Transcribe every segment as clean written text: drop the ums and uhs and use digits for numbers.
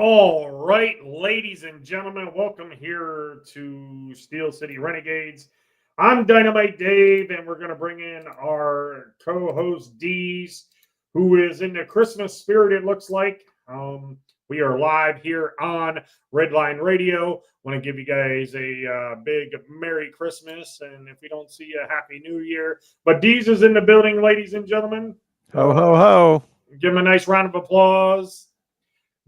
All right, ladies and gentlemen, welcome here to Steel City Renegades. I'm Dynamite Dave, and we're going to bring in our co-host Dees, who is in the Christmas spirit. It looks like we are live here on Redline Radio. Want to give you guys a big Merry Christmas, and if we don't see you, Happy New Year. But Dees is in the building, ladies and gentlemen. Ho, ho, ho. Give him a nice round of applause.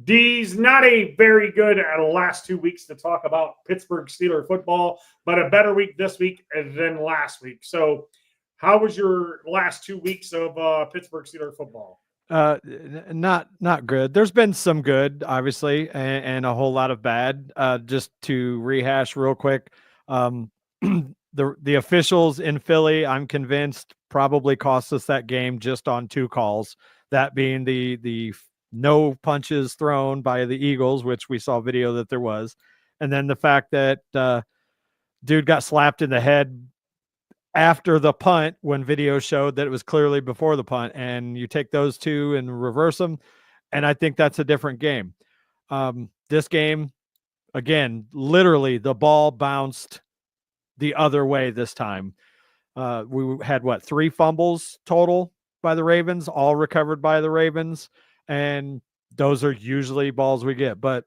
D's not a very good last 2 weeks to talk about Pittsburgh Steelers football, but a better week this week than last week. So, how was your last 2 weeks of Pittsburgh Steelers football? Not good. There's been some good, obviously, and a whole lot of bad. Just to rehash real quick, the officials in Philly, I'm convinced, probably cost us that game just on two calls. That being the no punches thrown by the Eagles, which we saw video that there was. And then the fact that dude got slapped in the head after the punt when video showed that it was clearly before the punt. And you take those two and reverse them. And I think that's a different game. This game, again, literally the ball bounced the other way this time. We had, 3 fumbles total by the Ravens, all recovered by the Ravens. And those are usually balls we get. But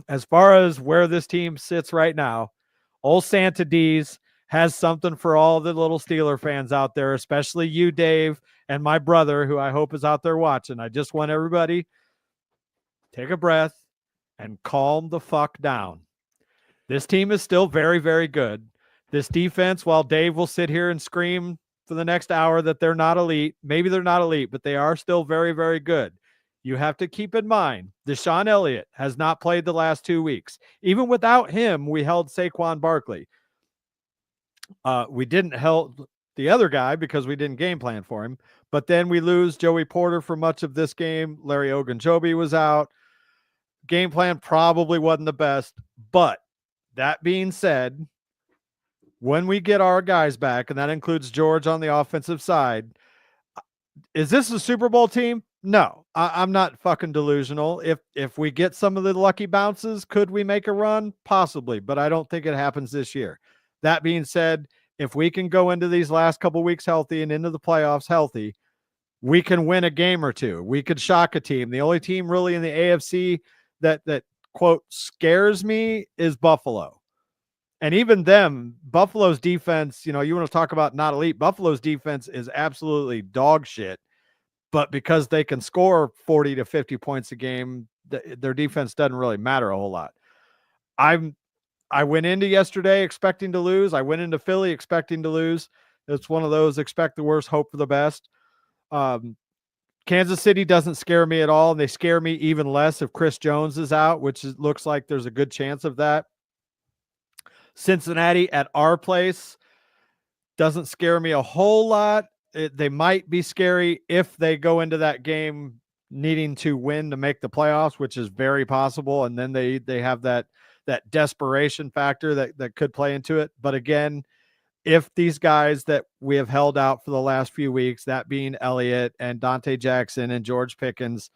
as far as where this team sits right now, old Santa D's has something for all the little Steeler fans out there, especially you, Dave, and my brother, who I hope is out there watching. I just want everybody take a breath and calm the fuck down. This team is still very, very good. This defense, while Dave will sit here and scream for the next hour that they're not elite, maybe they're not elite, but they are still very, very good. You have to keep in mind, Deshaun Elliott has not played the last 2 weeks. Even without him, we held Saquon Barkley. We didn't help the other guy because we didn't game plan for him. But then we lose Joey Porter for much of this game. Larry Ogunjobi was out. Game plan probably wasn't the best. But that being said, when we get our guys back, and that includes George on the offensive side, is this a Super Bowl team? No, I'm not fucking delusional. If we get some of the lucky bounces, could we make a run? Possibly, but I don't think it happens this year. That being said, if we can go into these last couple weeks healthy and into the playoffs healthy, we can win a game or two. We could shock a team. The only team really in the AFC that quote scares me is Buffalo. And even them, Buffalo's defense, you want to talk about not elite. Buffalo's defense is absolutely dog shit. But because they can score 40 to 50 points a game, their defense doesn't really matter a whole lot. I went into yesterday expecting to lose. I went into Philly expecting to lose. It's one of those expect the worst, hope for the best. Kansas City doesn't scare me at all, and they scare me even less if Chris Jones is out, which looks like there's a good chance of that. Cincinnati at our place doesn't scare me a whole lot. They might be scary if they go into that game needing to win to make the playoffs, which is very possible. And then they have that desperation factor that could play into it. But again, if these guys that we have held out for the last few weeks, that being Elliott and Dante Jackson and George Pickens,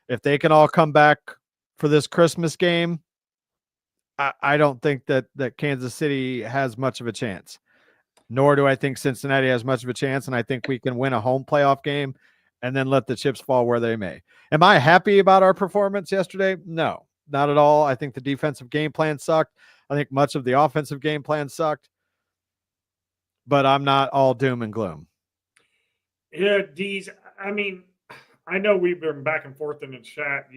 if they can all come back for this Christmas game, I don't think that Kansas City has much of a chance. Nor do I think Cincinnati has much of a chance, and I think we can win a home playoff game and then let the chips fall where they may. Am I happy about our performance yesterday? No, not at all. I think the defensive game plan sucked. I think much of the offensive game plan sucked. But I'm not all doom and gloom. Yeah, Dees, I mean, I know we've been back and forth in the chat,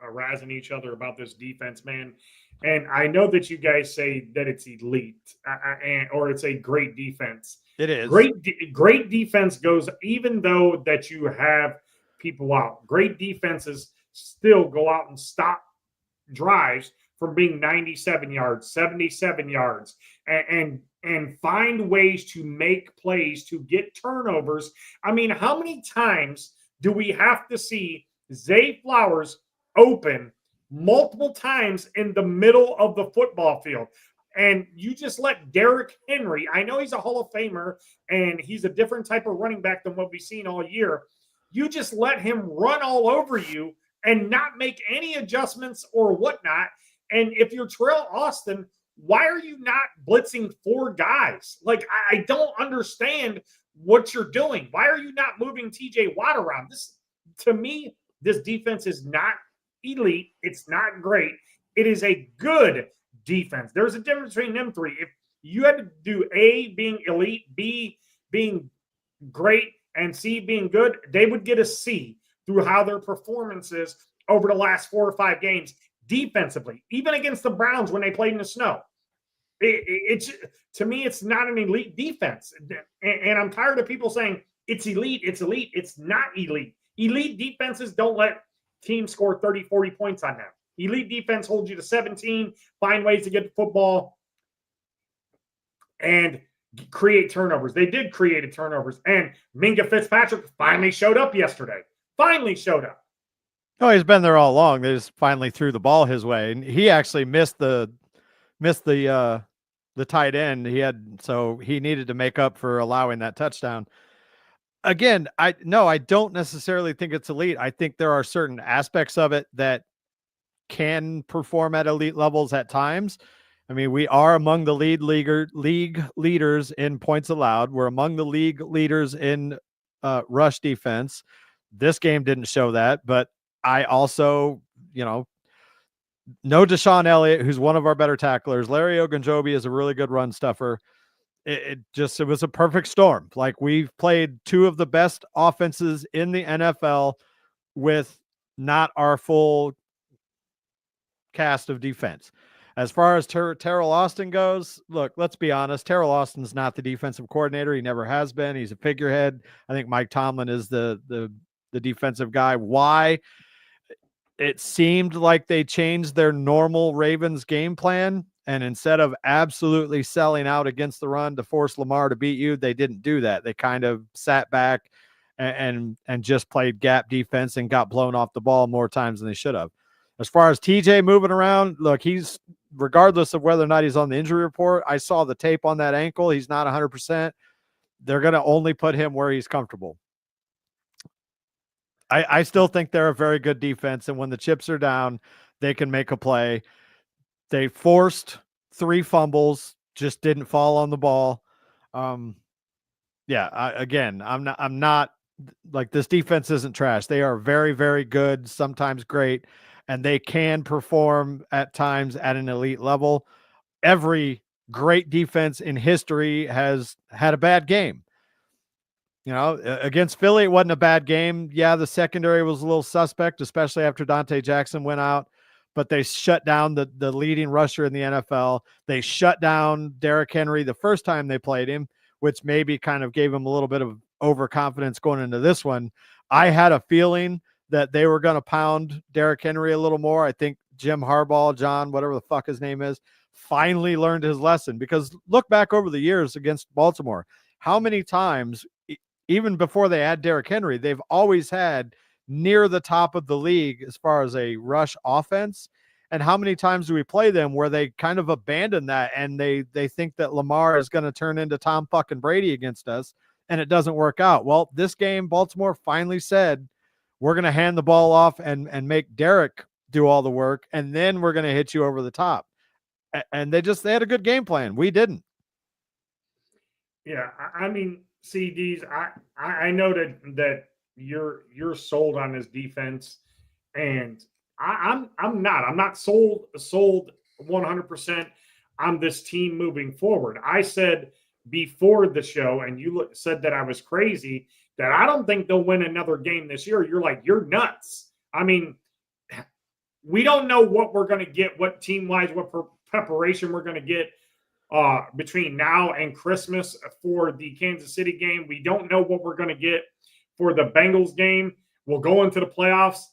razzing each other about this defense, man. And I know that you guys say that it's elite or it's a great defense. It is. Great defense goes, even though that you have people out, great defenses still go out and stop drives from being 97 yards, 77 yards, and find ways to make plays to get turnovers. I mean, how many times do we have to see Zay Flowers open multiple times in the middle of the football field? And you just let Derrick Henry, I know he's a Hall of Famer and he's a different type of running back than what we've seen all year. You just let him run all over you and not make any adjustments or whatnot. And if you're Terrell Austin, why are you not blitzing 4 guys? Like, I don't understand what you're doing. Why are you not moving TJ Watt around? This, to me, this defense is not elite. It's not great. It is a good defense. There's a difference between them three. If you had to do A, being elite, B, being great, and C, being good, they would get a C through how their performances over the last 4 or 5 games defensively, even against the Browns when they played in the snow. It's to me, it's not an elite defense. And I'm tired of people saying it's elite, it's elite. It's not elite. Elite defenses don't let teams score 30, 40 points on them. Elite defense holds you to 17, find ways to get the football, and create turnovers. They did create turnovers. And Minka Fitzpatrick finally showed up yesterday. Finally showed up. Oh, he's been there all along. They just finally threw the ball his way. And he actually missed the tight end. So he needed to make up for allowing that touchdown. Again, I don't necessarily think it's elite. I think there are certain aspects of it that can perform at elite levels at times. I mean, we are among the league leaders in points allowed. We're among the league leaders in rush defense. This game didn't show that, but I also, no Deshaun Elliott, who's one of our better tacklers. Larry Ogunjobi is a really good run stuffer. It was a perfect storm. Like, we've played 2 of the best offenses in the NFL with not our full cast of defense. As far as Terrell Austin goes, look, let's be honest. Terrell Austin's not the defensive coordinator. He never has been. He's a figurehead. I think Mike Tomlin is the defensive guy. Why? It seemed like they changed their normal Ravens game plan, and instead of absolutely selling out against the run to force Lamar to beat you, they didn't do that. They kind of sat back and just played gap defense and got blown off the ball more times than they should have. As far as TJ moving around, look, he's, regardless of whether or not he's on the injury report, I saw the tape on that ankle. He's not 100%. They're going to only put him where he's comfortable. I still think they're a very good defense, and when the chips are down, they can make a play. They forced 3 fumbles, just didn't fall on the ball. I'm not like, this defense isn't trash. They are very, very good, sometimes great, and they can perform at times at an elite level. Every great defense in history has had a bad game. Against Philly, it wasn't a bad game. Yeah, the secondary was a little suspect, especially after Dante Jackson went out, but they shut down the leading rusher in the NFL. They shut down Derrick Henry the first time they played him, which maybe kind of gave him a little bit of overconfidence going into this one. I had a feeling that they were going to pound Derrick Henry a little more. I think Jim Harbaugh, John, whatever the fuck his name is, finally learned his lesson, because look back over the years against Baltimore. How many times, even before they had Derrick Henry, they've always had near the top of the league as far as a rush offense. And how many times do we play them where they kind of abandon that and they think that Lamar is going to turn into Tom fucking Brady against us, and it doesn't work out? Well, this game, Baltimore finally said, we're going to hand the ball off and make Derrick do all the work, and then we're going to hit you over the top. And they had a good game plan. We didn't. Yeah, I mean, CDs. I know that you're sold on this defense, and I'm not. I'm not sold 100% on this team moving forward. I said before the show, and you said that I was crazy, that I don't think they'll win another game this year. You're like, you're nuts. I mean, we don't know what we're going to get, what team-wise, what preparation we're going to get between now and Christmas for the Kansas City game. We don't know what we're going to get for the Bengals game. We'll go into the playoffs.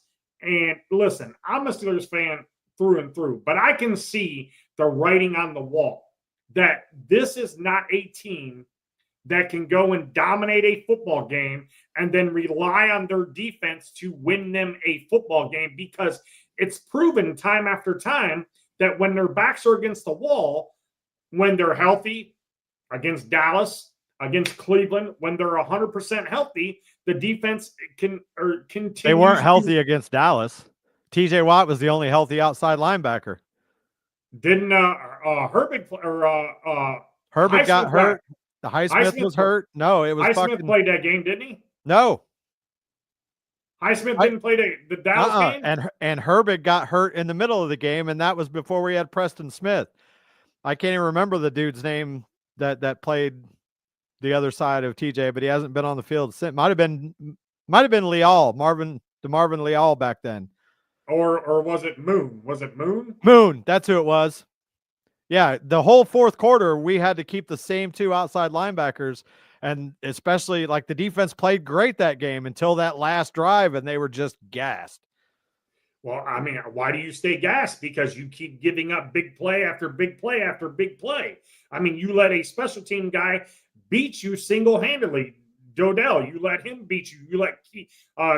And listen, I'm a Steelers fan through and through, but I can see the writing on the wall that this is not a team that can go and dominate a football game and then rely on their defense to win them a football game, because it's proven time after time that when their backs are against the wall, when they're healthy, against Dallas, against Cleveland, when they're 100% healthy, the defense can continue. They weren't healthy against Dallas. TJ Watt was the only healthy outside linebacker. Didn't Herbig or Herbig got Highsmith hurt. The Highsmith was hurt. No, it was Highsmith played that game, didn't he? No. Highsmith didn't play the Dallas game? And Herbig got hurt in the middle of the game, and that was before we had Preston Smith. I can't even remember the dude's name that played the other side of TJ, but he hasn't been on the field since. Might have been Leal, Marvin Leal back then. Or was it Moon? Was it Moon? Moon, that's who it was. Yeah, the whole fourth quarter, we had to keep the same two outside linebackers, and especially like the defense played great that game until that last drive, and they were just gassed. Well, I mean, why do you stay gassed? Because you keep giving up big play after big play after big play. I mean, you let a special team guy beat you single-handedly. Dodell, you let him beat you. You let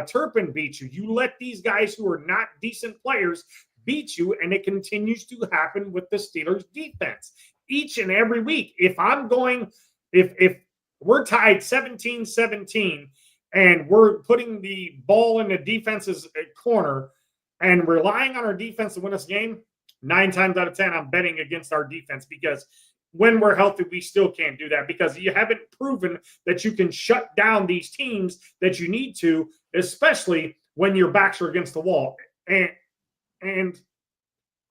Turpin beat you. You let these guys who are not decent players beat you, and it continues to happen with the Steelers defense each and every week. If we're tied 17-17 and we're putting the ball in the defense's corner and relying on our defense to win this game, 9 times out of 10, I'm betting against our defense, because when we're healthy, we still can't do that, because you haven't proven that you can shut down these teams that you need to, especially when your backs are against the wall. And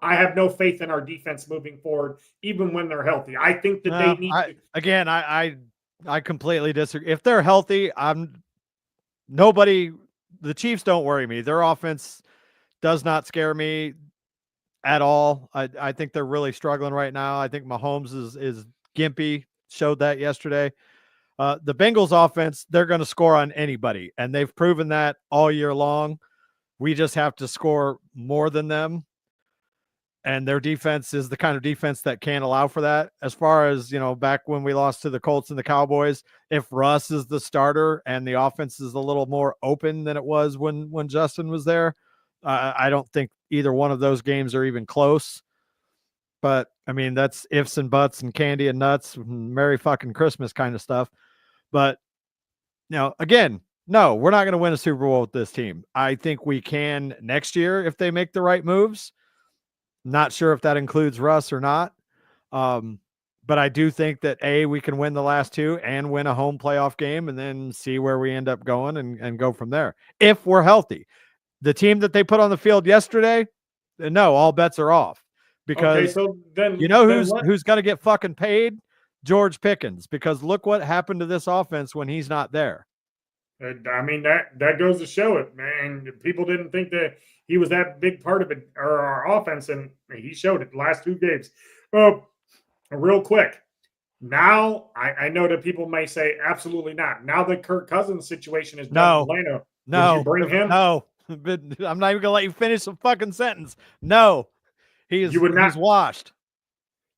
I have no faith in our defense moving forward, even when they're healthy. I think that they need to. Again, I completely disagree. If they're healthy, the Chiefs don't worry me. Their offense does not scare me at all. I think they're really struggling right now. I think Mahomes is gimpy, showed that yesterday. The Bengals offense, they're going to score on anybody, and they've proven that all year long. We just have to score more than them. And their defense is the kind of defense that can't allow for that. As far as, back when we lost to the Colts and the Cowboys, if Russ is the starter and the offense is a little more open than it was when Justin was there, I don't think either one of those games are even close. But, I mean, that's ifs and buts and candy and nuts, and Merry fucking Christmas kind of stuff. But, again, no, we're not going to win a Super Bowl with this team. I think we can next year if they make the right moves. Not sure if that includes Russ or not. But I do think that, we can win the last two and win a home playoff game and then see where we end up going and go from there. If we're healthy. The team that they put on the field yesterday, no, all bets are off. Because so then, who's going to get fucking paid? George Pickens. Because look what happened to this offense when he's not there. I mean, that goes to show it, man. People didn't think that he was that big part of it, or our offense, and he showed it the last 2 games. Well, real quick. Now, I know that people may say absolutely not. Now the Kirk Cousins situation is done in Atlanta. No. Would you bring him? No. But I'm not even going to let you finish the fucking sentence. No. He's washed.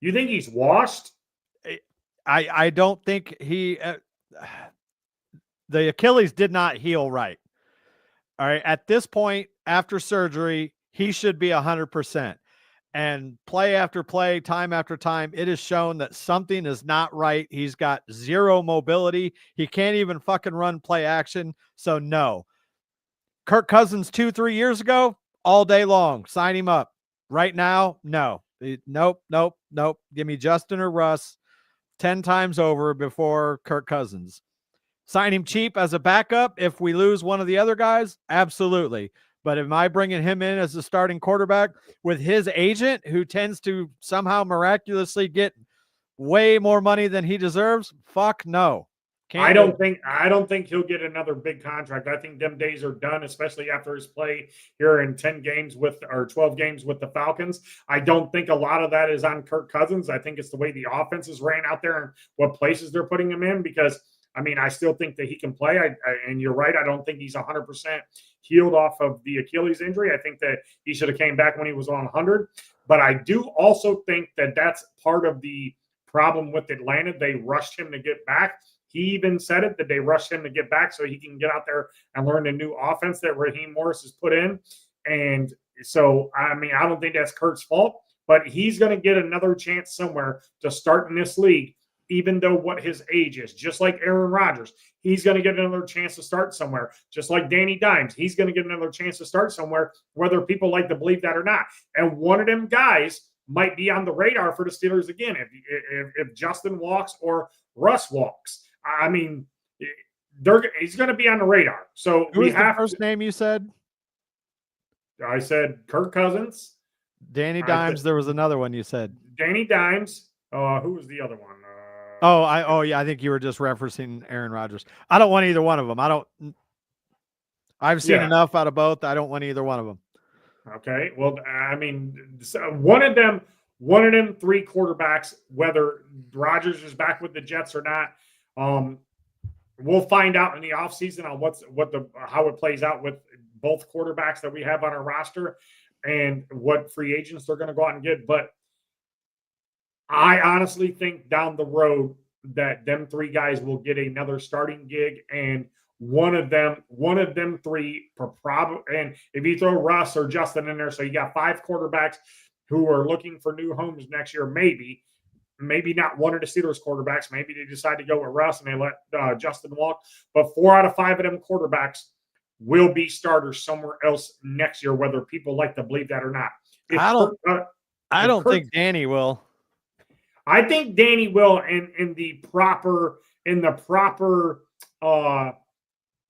You think he's washed? I don't think he the Achilles did not heal right. All right. At this point, after surgery, he should be 100%. And play after play, time after time, it is shown that something is not right. He's got zero mobility. He can't even fucking run play action. So no. Kirk Cousins 2-3 years ago, all day long. Sign him up. Right now, no. Nope. Give me Justin or Russ 10 times over before Kirk Cousins. Sign him cheap as a backup if we lose one of the other guys? Absolutely. But am I bringing him in as the starting quarterback with his agent, who tends to somehow miraculously get way more money than he deserves? Fuck no. I don't think he'll get another big contract. I think them days are done, especially after his play here in 10 games 12 games with the Falcons. I don't think a lot of that is on Kirk Cousins. I think it's the way the offenses ran out there and what places they're putting him in, because I mean, I still think that he can play. And you're right. I don't think he's 100% healed off of the Achilles injury. I think that he should have came back when he was on 100. But I do also think that that's part of the problem with Atlanta. They rushed him to get back. He even said it, that they rushed him to get back so he can get out there and learn the new offense that Raheem Morris has put in. And so, I mean, I don't think that's Kirk's fault, but he's going to get another chance somewhere to start in this league. even though what his age is. Just like Aaron Rodgers, he's going to get another chance to start somewhere. Just like Danny Dimes, he's going to get another chance to start somewhere, whether people like to believe that or not. And one of them guys might be on the radar for the Steelers again if Justin walks or Russ walks. I mean, he's going to be on the radar. So who was the first name you said? I said Kirk Cousins. Danny Dimes. There was another one you said. Danny Dimes. Who was the other one? Yeah, I think you were just referencing Aaron Rodgers. I don't want either one of them. I've seen enough out of both. I don't want either one of them. Okay. Well, I mean, one of them 3 quarterbacks, whether Rodgers is back with the Jets or not, we'll find out in the offseason on how it plays out with both quarterbacks that we have on our roster and what free agents they're going to go out and get. But I honestly think down the road that them 3 guys will get another starting gig, and one of them 3 probably. And if you throw Russ or Justin in there, so you got 5 quarterbacks who are looking for new homes next year. Maybe not one of the Steelers quarterbacks. Maybe they decide to go with Russ and they let Justin walk. But 4 out of 5 of them quarterbacks will be starters somewhere else next year, whether people like to believe that or not. I don't think Danny will. I think Danny will in the proper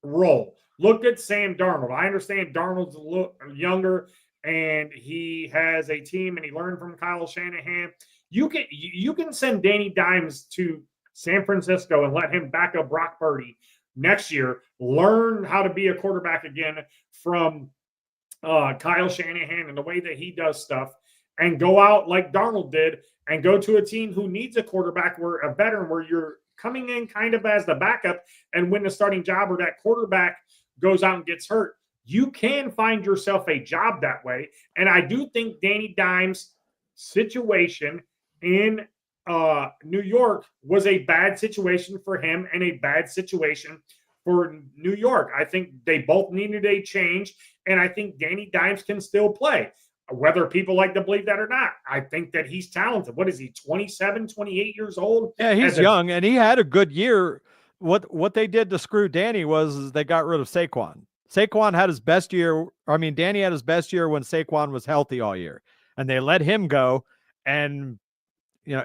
role. Look at Sam Darnold. I understand Darnold's a little younger and he has a team and he learned from Kyle Shanahan. You can send Danny Dimes to San Francisco and let him back up Brock Purdy next year, learn how to be a quarterback again from Kyle Shanahan and the way that he does stuff, and go out like Darnold did and go to a team who needs a quarterback, a veteran, where you're coming in kind of as the backup and win the starting job, or that quarterback goes out and gets hurt. You can find yourself a job that way. And I do think Danny Dimes' situation in New York was a bad situation for him and a bad situation for New York. I think they both needed a change, and I think Danny Dimes can still play, whether people like to believe that or not. I think that he's talented. What is he, 27, 28 years old? Yeah, he's young, and he had a good year. What they did to screw Danny was they got rid of Saquon. Saquon had his best year. I mean, Danny had his best year when Saquon was healthy all year, and they let him go. And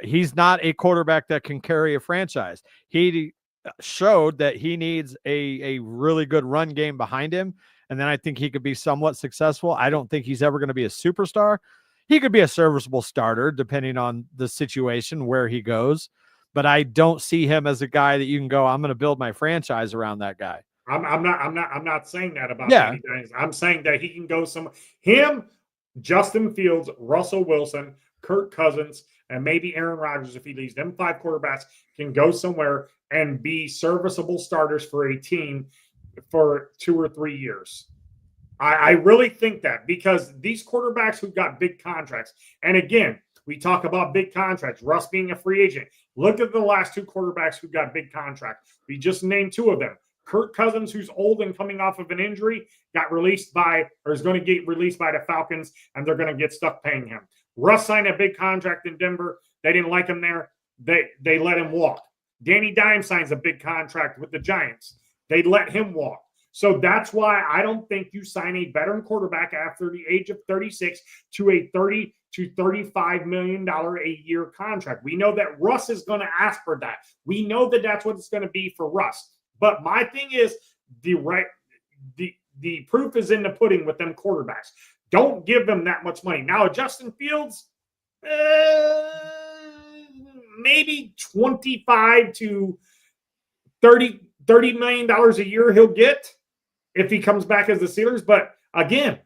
he's not a quarterback that can carry a franchise. He showed that he needs a really good run game behind him. And then I think he could be somewhat successful. I don't think he's ever going to be a superstar. He could be a serviceable starter depending on the situation where he goes. But I don't see him as a guy that you can go, I'm going to build my franchise around that guy. I'm not saying that about Danny Dimes. I'm saying that he can go him, Justin Fields, Russell Wilson, Kirk Cousins, and maybe Aaron Rodgers, if he leaves. Them 5 quarterbacks can go somewhere and be serviceable starters for a team for 2 or 3 years. I really think that, because these quarterbacks who've got big contracts, and again, we talk about big contracts, Russ being a free agent. Look at the last 2 quarterbacks who got big contracts. We just named 2 of them. Kirk Cousins, who's old and coming off of an injury, is going to get released by the Falcons, and they're going to get stuck paying him. Russ signed a big contract in Denver. They didn't like him there. They let him walk. Danny Dimes signs a big contract with the Giants. They let him walk. So that's why I don't think you sign a veteran quarterback after the age of 36 to a $30 to $35 million a year contract. We know that Russ is going to ask for that. We know that that's what it's going to be for Russ. But my thing is, the proof is in the pudding with them quarterbacks. Don't give them that much money. Now, Justin Fields, maybe 25 to $30 million a year he'll get if he comes back as the Steelers. But again,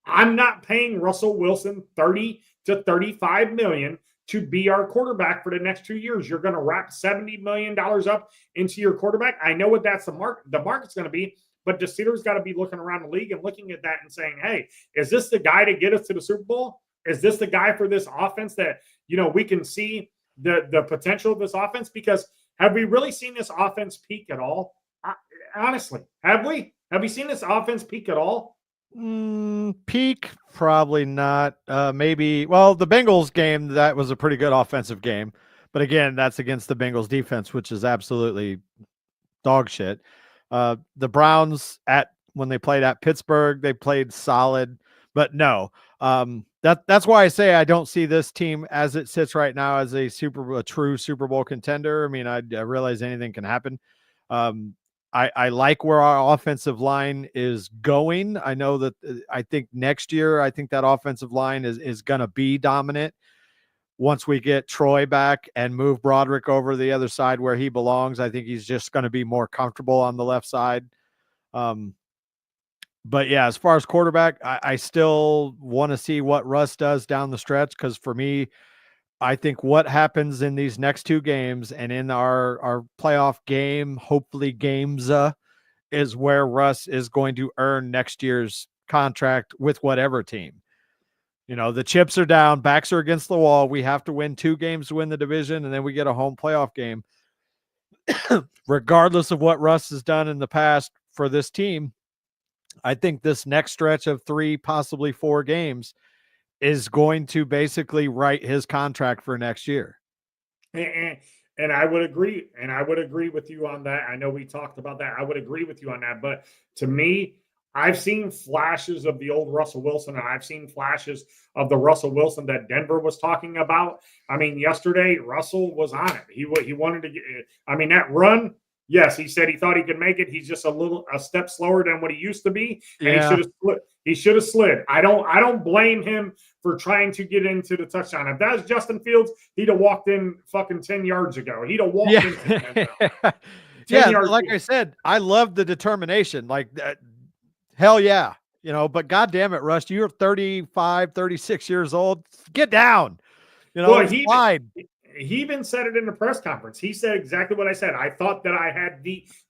I'm not paying Russell Wilson $30 to $35 million to be our quarterback for the next 2 years. You're going to wrap $70 million up into your quarterback. I know what the market's going to be, but the Steelers got to be looking around the league and looking at that and saying, hey, is this the guy to get us to the Super Bowl? Is this the guy for this offense that, we can see the potential of this offense? Because have we really seen this offense peak at all? Honestly, have we? Have we seen this offense peak at all? Peak, probably not. Maybe. Well, the Bengals game, that was a pretty good offensive game. But again, that's against the Bengals defense, which is absolutely dog shit. The Browns when they played at Pittsburgh, they played solid, but no. That's why I say I don't see this team as it sits right now as a true Super Bowl contender. I mean, I realize anything can happen. I like where our offensive line is going. I know that I think next year, I think that offensive line is going to be dominant. Once we get Troy back and move Broderick over to the other side where he belongs, I think he's just going to be more comfortable on the left side. But yeah, as far as quarterback, I still want to see what Russ does down the stretch, because for me, I think what happens in these next two games and in our playoff game, hopefully games, is where Russ is going to earn next year's contract with whatever team. You know, the chips are down, backs are against the wall. We have to win 2 games to win the division, and then we get a home playoff game. Regardless of what Russ has done in the past for this team, I think this next stretch of 3, possibly 4 games is going to basically write his contract for next year. And I would agree. And I would agree with you on that. I know we talked about that. I would agree with you on that. But to me, I've seen flashes of the old Russell Wilson, and I've seen flashes of the Russell Wilson that Denver was talking about. I mean, yesterday, Russell was on it. He wanted to get, I mean, that run, yes, he said he thought he could make it. He's just a step slower than what he used to be. And Yeah. he should have slid. I don't blame him for trying to get into the touchdown. If that was Justin Fields, he'd have walked in fucking 10 yards ago. He'd have walked into the yeah, like I said, I love the determination. Like, hell yeah. You know, but God damn it, Russ, you're 35, 36 years old. Get down. You know, well, he even said it in the press conference. He said exactly what I said. I thought that I had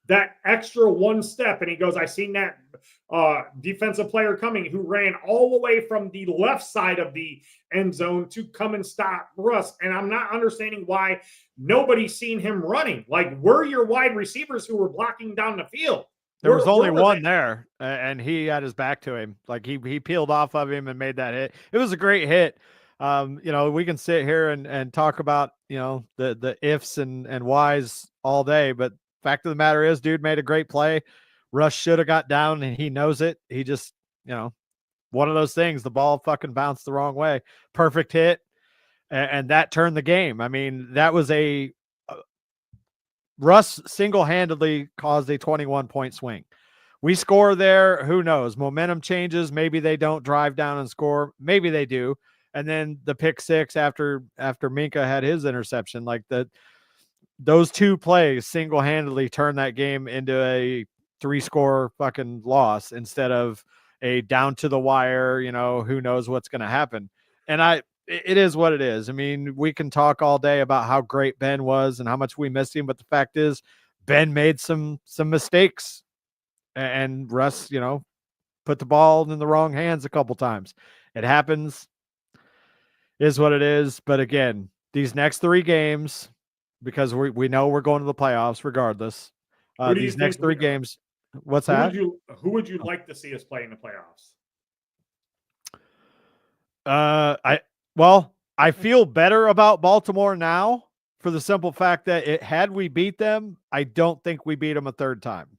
that extra one step, and he goes, I seen that defensive player coming who ran all the way from the left side of the end zone to come and stop Russ. And I'm not understanding why nobody's seen him running. Like, where your wide receivers who were blocking down the field? There was only one there, and he had his back to him. Like, he peeled off of him and made that hit. It was a great hit. You know, we can sit here and talk about, you know, the ifs and whys all day, but fact of the matter is, dude made a great play. Russ should have got down, and he knows it. He just, you know, one of those things, the ball fucking bounced the wrong way. Perfect hit, and that turned the game. I mean, that was Russ single-handedly caused a 21-point swing. We score there, who knows? Momentum changes. Maybe they don't drive down and score. Maybe they do. And then the pick 6 after Minka had his interception, like those 2 plays single-handedly turned that game into a 3-score fucking loss instead of a down to the wire, you know, who knows what's going to happen. And it is what it is. I mean, we can talk all day about how great Ben was and how much we missed him, but the fact is Ben made some mistakes, and Russ, you know, put the ball in the wrong hands a couple times. It happens, is what it is. But again, these next 3 games, because we know we're going to the playoffs regardless. These next 3 games, what's that? Who would you like to see us play in the playoffs? I feel better about Baltimore now for the simple fact that had we beat them, I don't think we beat them a 3rd time.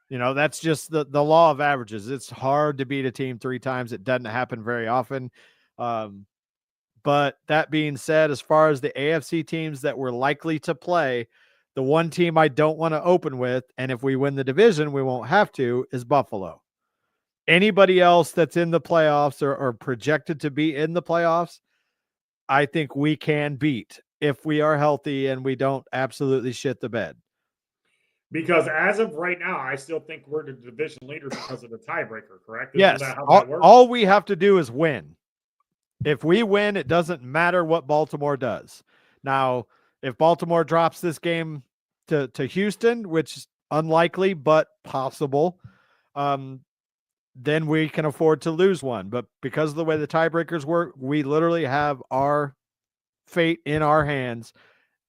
You know, that's just the law of averages. It's hard to beat a team 3 times. It doesn't happen very often. But that being said, as far as the AFC teams that we're likely to play, the one team I don't want to open with, and if we win the division, we won't have to, is Buffalo. Anybody else that's in the playoffs or projected to be in the playoffs, I think we can beat if we are healthy and we don't absolutely shit the bed. Because as of right now, I still think we're the division leader because of the tiebreaker, correct? Yes. All we have to do is win. If we win, it doesn't matter what Baltimore does. Now, if Baltimore drops this game to Houston, which is unlikely but possible, then we can afford to lose one. But because of the way the tiebreakers work, we literally have our fate in our hands.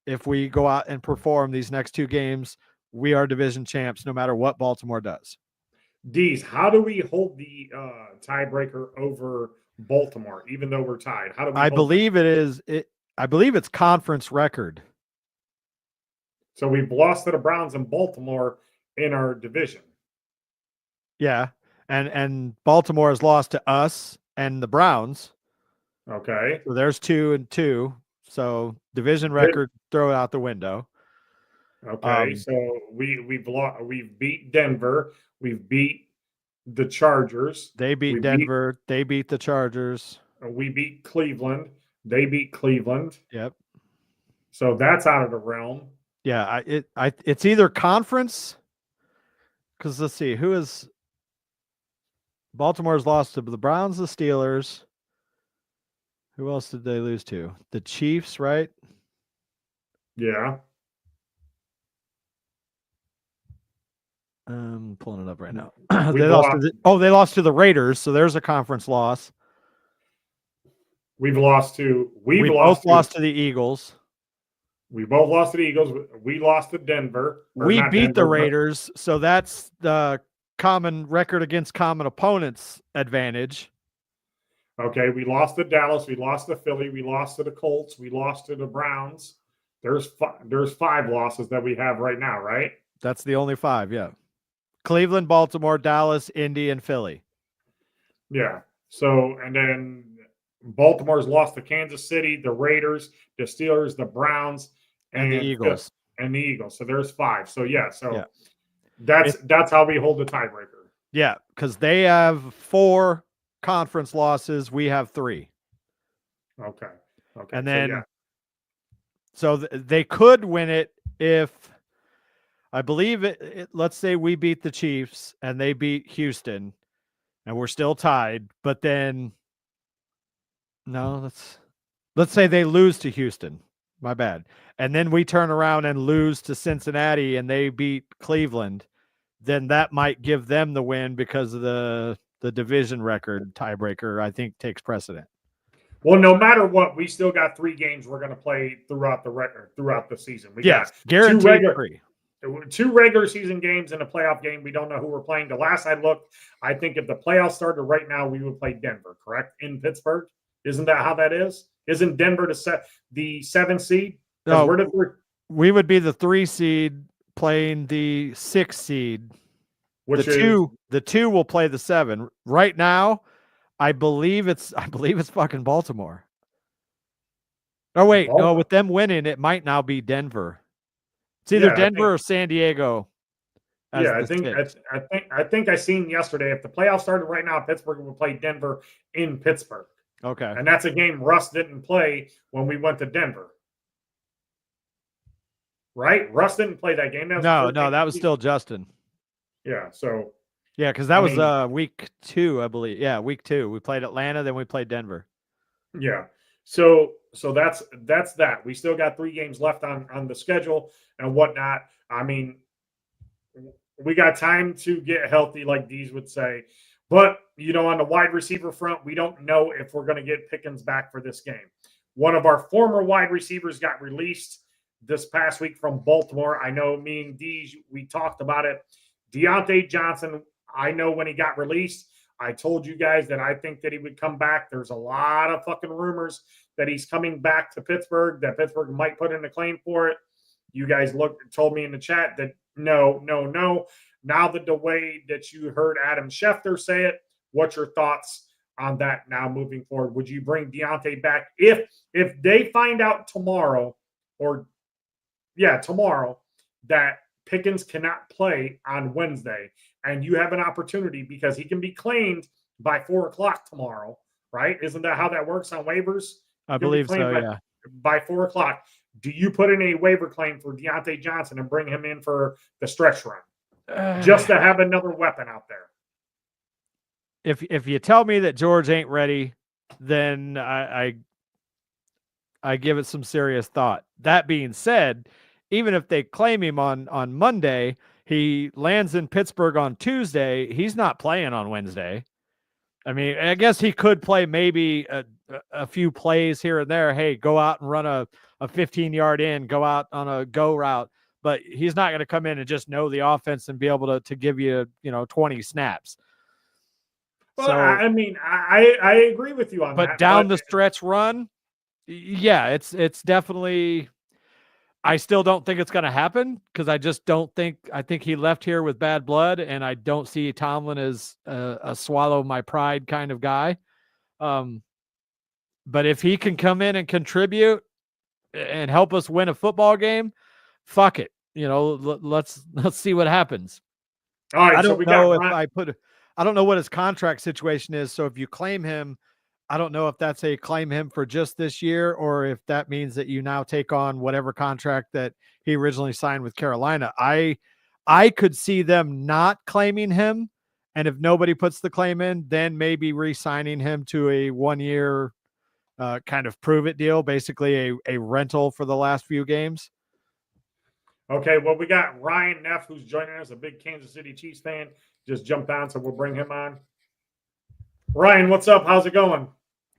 If we go out and perform these next 2 games, we are division champs no matter what Baltimore does. Dees, how do we hold the tiebreaker over Baltimore, even though we're tied? How do we? I believe it is. I believe it's conference record. So we've lost to the Browns and Baltimore in our division. Yeah. And Baltimore has lost to us and the Browns. Okay. So there's 2-2. So division record, throw it out the window. Okay. So we've beat Denver. We've beat the Chargers. They beat Denver. They beat the Chargers. We beat Cleveland. They beat Cleveland. Yep. So that's out of the realm. Yeah, it's either conference, because let's see, who is Baltimore's lost to the Browns, the Steelers. Who else did they lose to? The Chiefs, right? Yeah. I'm pulling it up right now. They lost to the Raiders, so there's a conference loss. We lost to the Eagles. We both lost to the Eagles. We lost to Denver. We beat the Raiders, so that's the common record against common opponents advantage. Okay, we lost to Dallas. We lost to Philly. We lost to the Colts. We lost to the Browns. There's 5 losses that we have right now, right? That's the only 5, yeah. Cleveland, Baltimore, Dallas, Indy, and Philly. Yeah. So, and then Baltimore's lost to Kansas City, the Raiders, the Steelers, the Browns, and the Eagles. So there's 5. So yeah, that's how we hold the tiebreaker. Yeah, because they have 4 conference losses. We have 3. Okay. And then, so they could win it if, I believe let's say we beat the Chiefs and they beat Houston, and we're still tied. But then, no, let's say they lose to Houston. My bad. And then we turn around and lose to Cincinnati and they beat Cleveland. Then that might give them the win because of the division record tiebreaker, I think, takes precedent. Well, no matter what, we still got 3 games we're going to play throughout the season. We got guaranteed 2 regular season games and a playoff game. We don't know who we're playing. The last I looked, I think if the playoffs started right now, we would play Denver, correct? In Pittsburgh. Isn't that how that is? Isn't Denver the 7th seed? No, we would be the 3 seed playing the 6 seed. Which the 2 will play the 7. Right now, I believe it's fucking Baltimore. Oh wait, no, with them winning, it might now be Denver. It's either Denver or San Diego. I think I seen yesterday. If the playoffs started right now, Pittsburgh would play Denver in Pittsburgh. Okay. And that's a game Russ didn't play when we went to Denver. Right? Russ didn't play that game. No, that was still Justin. Yeah, so. Yeah, because that was week 2, I believe. Yeah, week 2. We played Atlanta, then we played Denver. Yeah. So that's that. We still got 3 games left on the schedule and whatnot. I mean, we got time to get healthy, like Dees would say. But, on the wide receiver front, we don't know if we're going to get Pickens back for this game. One of our former wide receivers got released this past week from Baltimore. I know me and Dees, we talked about it. Deontay Johnson, I know when he got released, I told you guys that I think that he would come back. There's a lot of fucking rumors that he's coming back to Pittsburgh, that Pittsburgh might put in a claim for it. You guys told me in the chat that no. Now that the way that you heard Adam Schefter say it, what's your thoughts on that now moving forward? Would you bring Deontay back if they find out tomorrow that Pickens cannot play on Wednesday and you have an opportunity because he can be claimed by 4:00 tomorrow, right? Isn't that how that works on waivers? I believe so, yeah. By 4:00. Do you put in a waiver claim for Deontay Johnson and bring him in for the stretch run? Just to have another weapon out there. If you tell me that George ain't ready, then I give it some serious thought. That being said, even if they claim him on Monday, he lands in Pittsburgh on Tuesday. He's not playing on Wednesday. I mean, I guess he could play maybe a few plays here and there. Hey, go out and run a 15-yard in, go out on a go route. But he's not going to come in and just know the offense and be able to give you, 20 snaps. Well, so, I mean, I agree with you on that. But down the stretch run, Yeah, it's definitely. I still don't think it's going to happen because I just don't think. I think he left here with bad blood, and I don't see Tomlin as a swallow my pride kind of guy. Um, but if he can come in and contribute and help us win a football game, fuck it. Let's see what happens. All right, I so don't we got know if Ryan. I don't know what his contract situation is. So if you claim him, I don't know if that's a claim him for just this year or if that means that you now take on whatever contract that he originally signed with Carolina. I could see them not claiming him, and if nobody puts the claim in, then maybe re-signing him to a 1 year kind of prove it deal, basically a rental for the last few games. Okay, well, we got Ryan Neff, who's joining us, a big Kansas City Chiefs fan. Just jumped on, so we'll bring him on. Ryan, what's up? How's it going?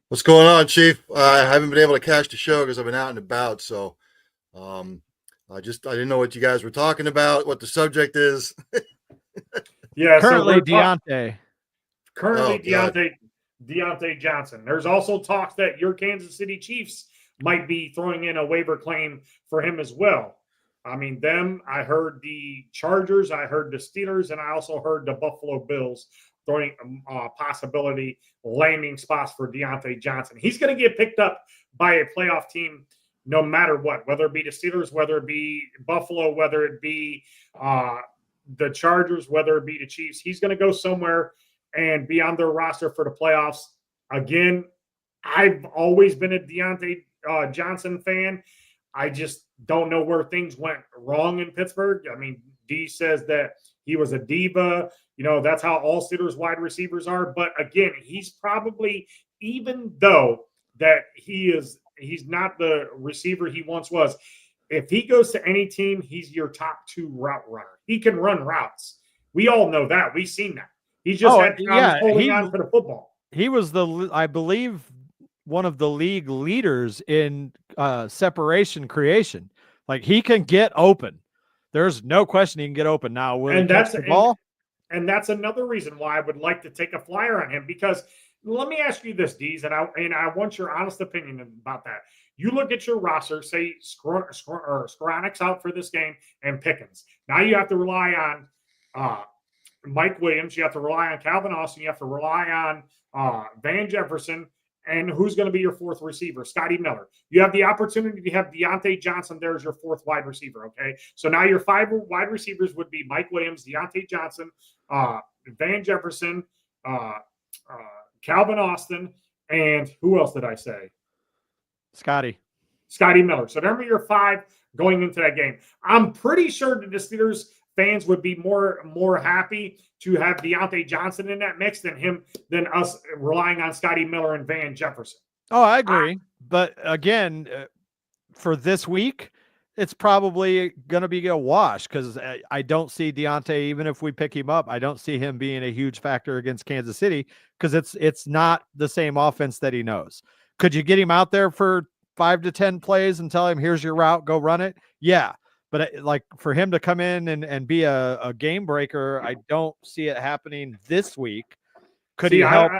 What's going on, Chief? I haven't been able to catch the show because I've been out and about. So I didn't know what you guys were talking about, what the subject is. Yeah, Currently, so Deontay. Currently, Deontay Johnson. There's also talks that your Kansas City Chiefs might be throwing in a waiver claim for him as well. I mean, I heard the Chargers, I heard the Steelers, and I also heard the Buffalo Bills throwing possibility landing spots for Deontay Johnson. He's going to get picked up by a playoff team no matter what, whether it be the Steelers, whether it be Buffalo, whether it be the Chargers, whether it be the Chiefs. He's going to go somewhere and be on their roster for the playoffs. Again, I've always been a Deontay Johnson fan. I just don't know where things went wrong in Pittsburgh. I mean, D says that he was a diva. That's how all Steelers wide receivers are. But again, he's probably, even though that he's not the receiver he once was, if he goes to any team, he's your top 2 route runner. He can run routes. We all know that. We've seen that. He's just had problems holding on to the football. He was I believe, one of the league leaders in separation creation. Like, he can get open. There's no question he can get open. Now, will he catch the ball? And that's another reason why I would like to take a flyer on him, because let me ask you this, Deez, and I want your honest opinion about that. You look at your roster, say Skoronek's out for this game and Pickens. Now you have to rely on Mike Williams. You have to rely on Calvin Austin. You have to rely on Van Jefferson. And who's going to be your 4th receiver? Scotty Miller. You have the opportunity to have Deontay Johnson there as your 4th wide receiver, okay? So now your 5 wide receivers would be Mike Williams, Deontay Johnson, Van Jefferson, Calvin Austin, and who else did I say? Scotty Miller. So there are your 5 going into that game. I'm pretty sure that the Steelers fans would be more happy to have Deontay Johnson in that mix than us relying on Scotty Miller and Van Jefferson. Oh, I agree. But again, for this week, it's probably going to be a wash because I don't see Deontay, even if we pick him up, I don't see him being a huge factor against Kansas City because it's not the same offense that he knows. Could you get him out there for 5 to 10 plays and tell him, here's your route, go run it? Yeah. But like for him to come in and be a game breaker, I don't see it happening this week. Could he help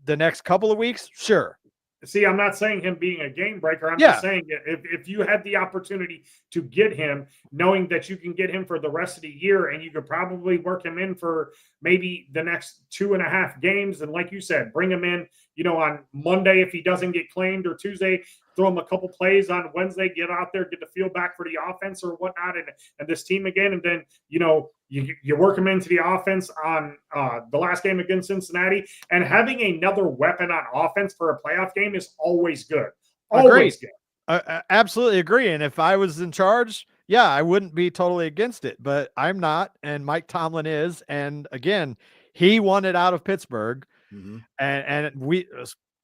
the next couple of weeks? Sure. See, I'm not saying him being a game breaker. I'm just saying if you had the opportunity to get him, knowing that you can get him for the rest of the year and you could probably work him in for maybe the next 2.5 games. And like you said, bring him in, on Monday if he doesn't get claimed, or Tuesday, throw him a couple plays on Wednesday, get out there, get the feel back for the offense or whatnot and this team again. And then, you work him into the offense on the last game against Cincinnati, and having another weapon on offense for a playoff game is always good. Always good. I absolutely agree. And if I was in charge, I wouldn't be totally against it, but I'm not. And Mike Tomlin is. And again, he won it out of Pittsburgh. Mm-hmm. And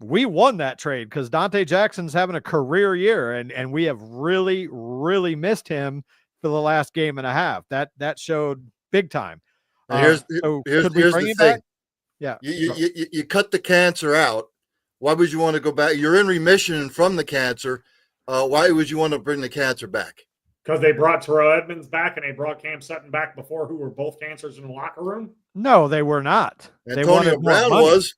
we won that trade because Dante Jackson's having a career year, and we have really, really missed him for the last game and a half. That showed big time. Here's the thing. Yeah. You cut the cancer out. Why would you want to go back? You're in remission from the cancer. Why would you want to bring the cancer back? Because they brought Terrell Edmonds back and they brought Cam Sutton back before, who were both cancers in the locker room. No, they were not. Antonio Brown was.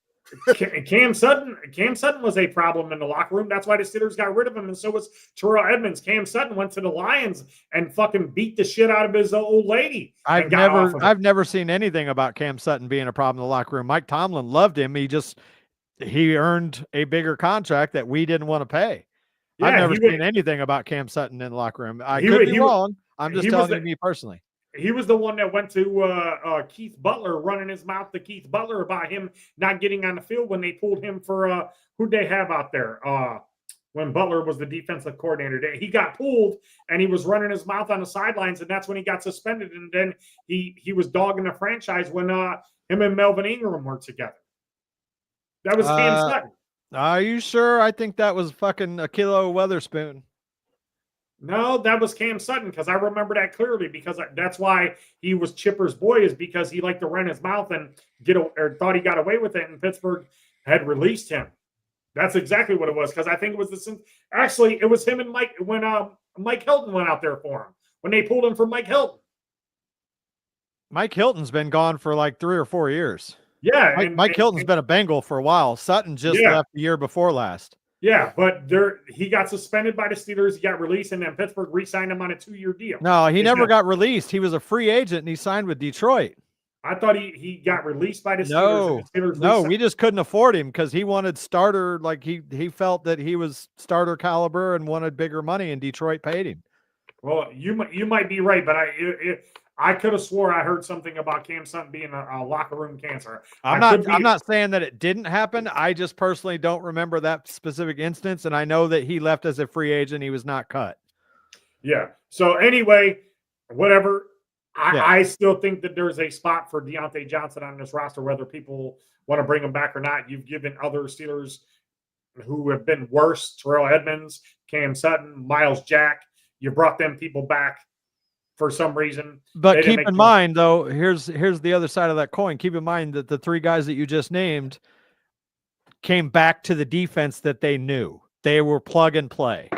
Cam Sutton was a problem in the locker room. That's why the Steelers got rid of him, and so was Terrell Edmonds. Cam Sutton went to the Lions and fucking beat the shit out of his old lady. I've never seen anything about Cam Sutton being a problem in the locker room. Mike Tomlin loved him. He earned a bigger contract that we didn't want to pay. Yeah, I've never seen anything about Cam Sutton in the locker room. I could be wrong. I'm just telling you me personally. He was the one that went to Keith Butler, running his mouth to Keith Butler about him not getting on the field when they pulled him for who'd they have out there when Butler was the defensive coordinator. He got pulled and he was running his mouth on the sidelines, and that's when he got suspended. And then he was dogging the franchise when him and Melvin Ingram were together. That was Cam Sutton. Are you sure? I think that was fucking Akilo Weatherspoon. No, that was Cam Sutton, because I remember that clearly, because that's why he was Chipper's boy, is because he liked to run his mouth and thought he got away with it, and Pittsburgh had released him. That's exactly what it was, because I think it was it was him and Mike when Mike Hilton went out there for him, when they pulled him for Mike Hilton. Mike Hilton's been gone for like 3 or 4 years. Yeah, Mike Hilton's been a Bengal for a while. Sutton just left the year before last. Yeah, but he got suspended by the Steelers. He got released, and then Pittsburgh re-signed him on a 2-year deal. No, he never got released. He was a free agent, and he signed with Detroit. I thought he got released by the Steelers. No, we just couldn't afford him because he wanted starter. Like he felt that he was starter caliber and wanted bigger money, and Detroit paid him. Well, you might be right, but I could have swore I heard something about Cam Sutton being a locker room cancer. I'm not saying that it didn't happen. I just personally don't remember that specific instance, and I know that he left as a free agent. He was not cut. Yeah. So anyway, whatever. I still think that there's a spot for Deontay Johnson on this roster, whether people want to bring him back or not. You've given other Steelers who have been worse, Terrell Edmonds, Cam Sutton, Miles Jack. You brought them people back for some reason. But keep in mind, though, here's the other side of that coin. Keep in mind that the 3 guys that you just named came back to the defense that they knew. They were plug and play.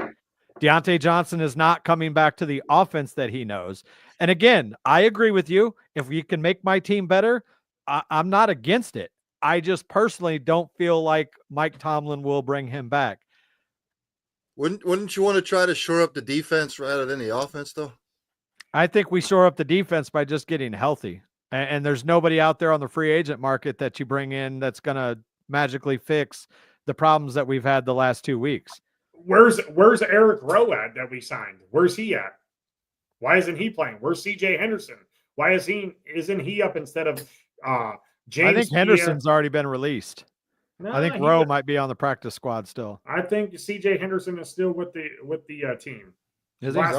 Deontay Johnson is not coming back to the offense that he knows. And again, I agree with you. If you can make my team better, I'm not against it. I just personally don't feel like Mike Tomlin will bring him back. Wouldn't you want to try to shore up the defense rather than the offense, though? I think we shore up the defense by just getting healthy. And there's nobody out there on the free agent market that you bring in that's going to magically fix the problems that we've had the last 2 weeks. Where's Eric Rowe at that we signed? Where's he at? Why isn't he playing? Where's CJ Henderson? Why isn't he up instead of James? I think Henderson's already been released. No, I think Rowe might be on the practice squad still. I think CJ Henderson is still with the team. Is he? I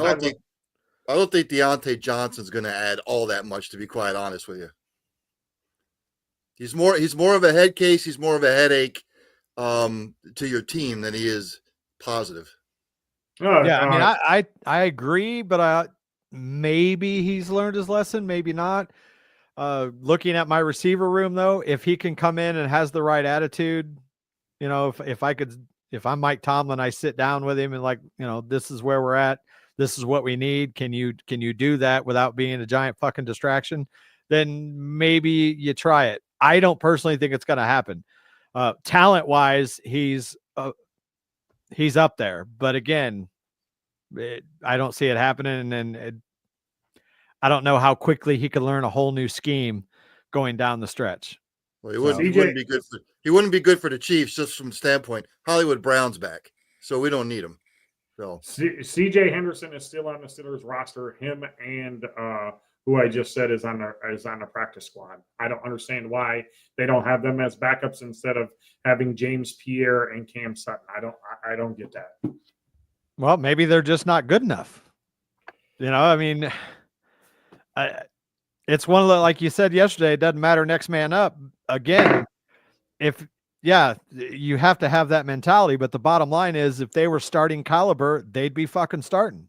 don't think Deontay Johnson's going to add all that much, to be quite honest with you. He's more of a head case. He's more of a headache to your team than he is positive. I agree, but maybe he's learned his lesson, maybe not. Looking at my receiver room, though, if he can come in and has the right attitude, if I'm Mike Tomlin, I sit down with him and this is where we're at. This is what we need. Can you do that without being a giant fucking distraction? Then maybe you try it. I don't personally think it's going to happen. Talent wise, he's up there, but again, I don't see it happening. And I don't know how quickly he could learn a whole new scheme going down the stretch. Well, he wouldn't be good for the Chiefs, just from the standpoint. Hollywood Brown's back, so we don't need him. So CJ Henderson is still on the Steelers roster. Him and who I just said is on the practice squad. I don't understand why they don't have them as backups instead of having James Pierre and Cam Sutton. I don't get that. Well, maybe they're just not good enough. I mean, it's one of the, like you said yesterday, it doesn't matter next man up. Again, you have to have that mentality, but the bottom line is if they were starting caliber, they'd be fucking starting.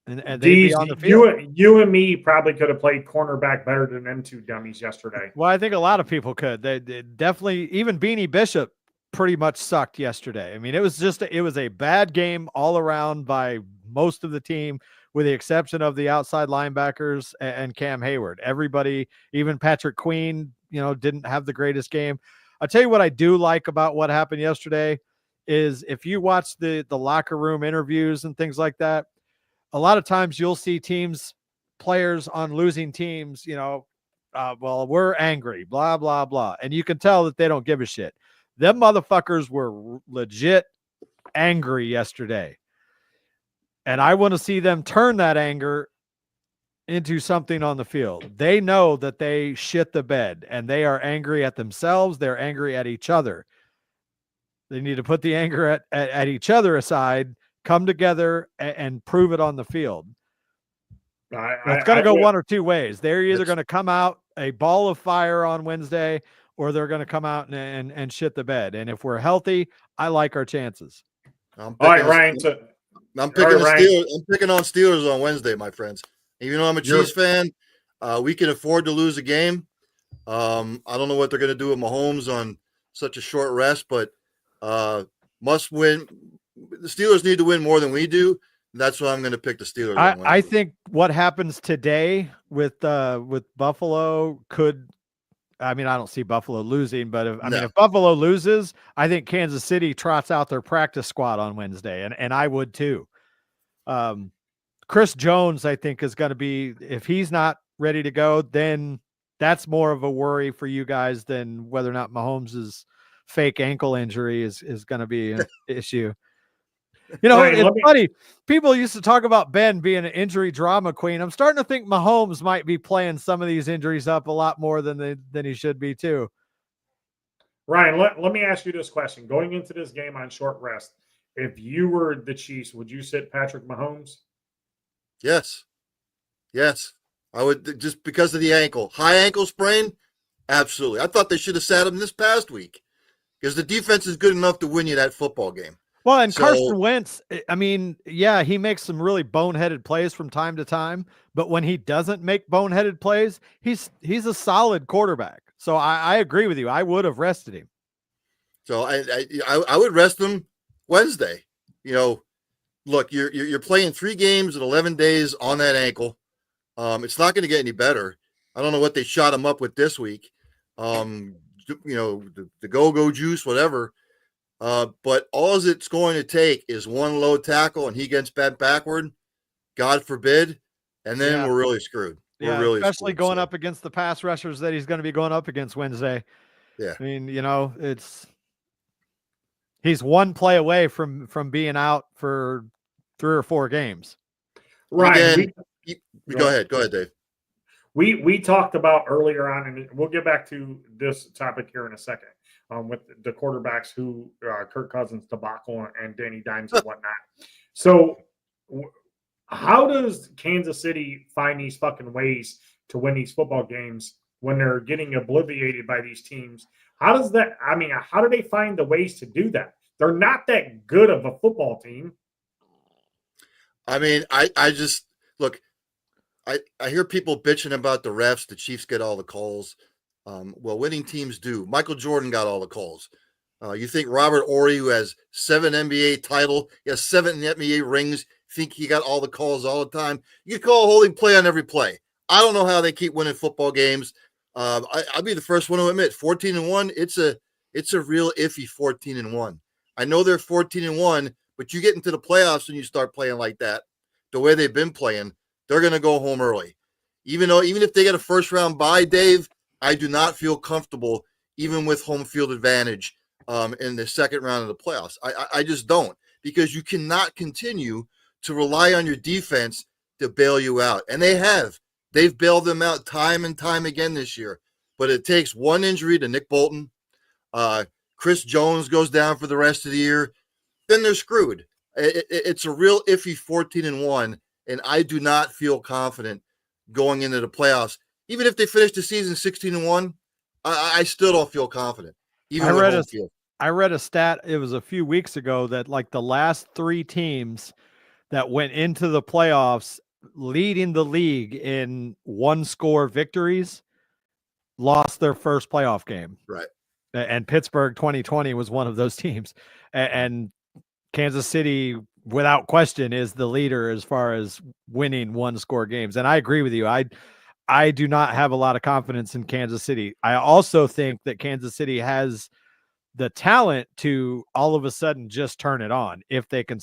And they'd be on the field. You and me probably could have played cornerback better than them 2 dummies yesterday. Well, I think a lot of people could. They definitely, even Beanie Bishop pretty much sucked yesterday. I mean, it was a bad game all around by most of the team, with the exception of the outside linebackers and Cam Hayward. Everybody, even Patrick Queen, didn't have the greatest game. I'll tell you what I do like about what happened yesterday is if you watch the locker room interviews and things like that, a lot of times you'll see players on losing teams, well, we're angry, blah, blah, blah. And you can tell that they don't give a shit. Them motherfuckers were legit angry yesterday. And I want to see them turn that anger into something on the field. They know that they shit the bed and they are angry at themselves. They're angry at each other. They need to put the anger at each other aside, come together and prove it on the field. It's going to go one or two ways. They're either going to come out a ball of fire on Wednesday or they're going to come out and shit the bed. And if we're healthy, I like our chances. All right, Ryan. I'm picking on Steelers on Wednesday, my friends. Even though I'm a Chiefs fan, we can afford to lose a game. I don't know what they're going to do with Mahomes on such a short rest, but must win. The Steelers need to win more than we do. That's why I'm going to pick the Steelers. I think what happens today with Buffalo could. I mean, I don't see Buffalo losing, but if Buffalo loses, I think Kansas City trots out their practice squad on Wednesday, and I would too. Chris Jones, I think, is going to be, if he's not ready to go, then that's more of a worry for you guys than whether or not Mahomes' fake ankle injury is going to be an issue. It's funny. People used to talk about Ben being an injury drama queen. I'm starting to think Mahomes might be playing some of these injuries up a lot more than he should be too. Ryan, let me ask you this question. Going into this game on short rest, if you were the Chiefs, would you sit Patrick Mahomes? Yes. I would, just because of the ankle. High ankle sprain? Absolutely. I thought they should have sat him this past week because the defense is good enough to win you that football game. Well, and Carson Wentz, I mean, yeah, he makes some really boneheaded plays from time to time, but when he doesn't make boneheaded plays, he's a solid quarterback. So I agree with you. I would have rested him. So I would rest him Wednesday. Look, you're playing 3 games in 11 days on that ankle. It's not going to get any better. I don't know what they shot him up with this week. The go-go juice, whatever. But all it's going to take is one low tackle and he gets bent backward, God forbid, and then we're really screwed. Especially going up against the pass rushers that he's going to be going up against Wednesday. Yeah. I mean, he's one play away from being out for 3 or 4 games. Right. Go ahead, Dave. We talked about earlier on, and we'll get back to this topic here in a second, with the quarterbacks who Kirk Cousins debacle and Danny Dimes and whatnot. So how does Kansas City find these fucking ways to win these football games when they're getting obliterated by these teams? How do they find the ways to do that? They're not that good of a football team. I mean, I just look, I hear people bitching about the refs. The Chiefs get all the calls. Well, winning teams do. Michael Jordan got all the calls. You think Robert Horry, who has 7 NBA titles, he has 7 NBA rings, think he got all the calls all the time? You can call a holding play on every play. I don't know how they keep winning football games. I'll be the first one to admit 14-1. It's a real iffy 14-1. I know they're 14-1, but you get into the playoffs and you start playing like that, the way they've been playing, they're going to go home early. Even if they get a first round bye, Dave, I do not feel comfortable even with home field advantage in the second round of the playoffs. I just don't, because you cannot continue to rely on your defense to bail you out. And they've bailed them out time and time again this year, but it takes one injury to Nick Bolton. Chris Jones goes down for the rest of the year. Then they're screwed. It's a real iffy 14-1. And I do not feel confident going into the playoffs. Even if they finish the season 16-1, I still don't feel confident. I read a stat, it was a few weeks ago, that like the last 3 teams that went into the playoffs leading the league in 1-score victories lost their first playoff game. Right. And Pittsburgh 2020 was one of those teams. And Kansas City, without question, is the leader as far as winning 1-score games. And I agree with you. I I do not have a lot of confidence in Kansas City. I also think that Kansas City has the talent to all of a sudden just turn it on if they can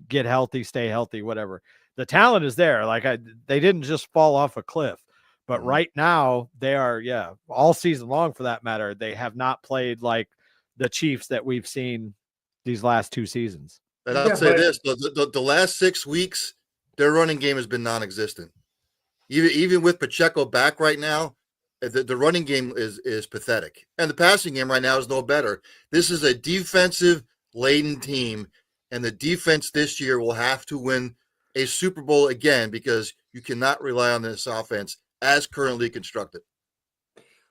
get healthy, stay healthy, whatever. The talent is there. Like they didn't just fall off a cliff, but right now they are, all season long for that matter. They have not played like the Chiefs that we've seen these last 2 seasons. And I'll say this: the last 6 weeks, their running game has been non-existent. Even with Pacheco back right now, the running game is pathetic, and the passing game right now is no better. This is a defensive-laden team, and the defense this year will have to win a Super Bowl again because you cannot rely on this offense as currently constructed.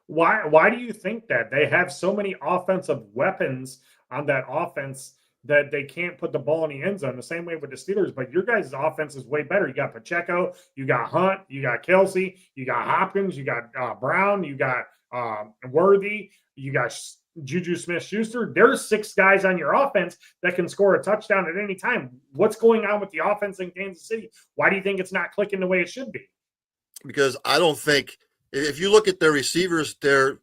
Why do you think that? They have so many offensive weapons on that offense that they can't put the ball in the end zone the same way with the Steelers. But your guys' offense is way better. You got Pacheco, you got Hunt, you got Kelsey, you got Hopkins, you got Brown, you got Worthy, you got Juju Smith-Schuster. There's 6 guys on your offense that can score a touchdown at any time. What's going on with the offense in Kansas City? Why do you think it's not clicking the way it should be? Because I don't think if you look at their receivers, they're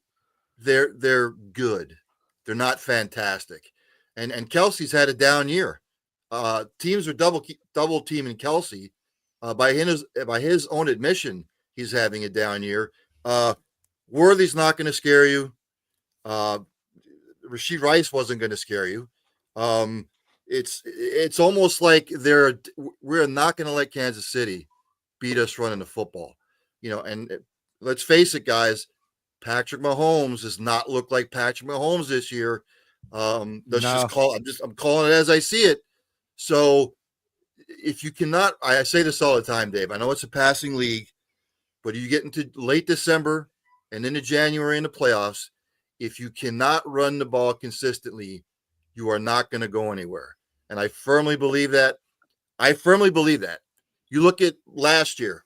good. They're not fantastic. And Kelsey's had a down year. Teams are double teaming Kelsey. By his own admission, he's having a down year. Worthy's not going to scare you. Rashid Rice wasn't going to scare you. It's almost like we're not going to let Kansas City beat us running the football. And let's face it, guys, Patrick Mahomes does not look like Patrick Mahomes this year. I'm calling it as I see it. So if you cannot, I say this all the time, Dave, I know it's a passing league, but you get into late December and into January in the playoffs, if you cannot run the ball consistently, you are not going to go anywhere. And I firmly believe that. You look at last year,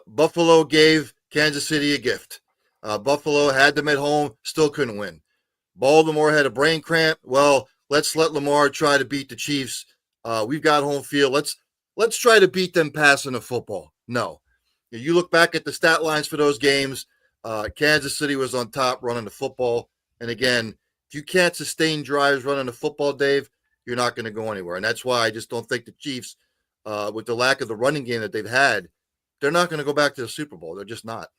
Buffalo gave Kansas City a gift. Buffalo had them at home, still couldn't win. Baltimore had a brain cramp. Well, let's let Lamar try to beat the Chiefs. We've got home field. Let's try to beat them passing the football. No. You look back at the stat lines for those games, Kansas City was on top running the football. And again, if you can't sustain drives running the football, Dave, you're not going to go anywhere. And that's why I just don't think the Chiefs, with the lack of the running game that they've had, they're not going to go back to the Super Bowl. They're just not.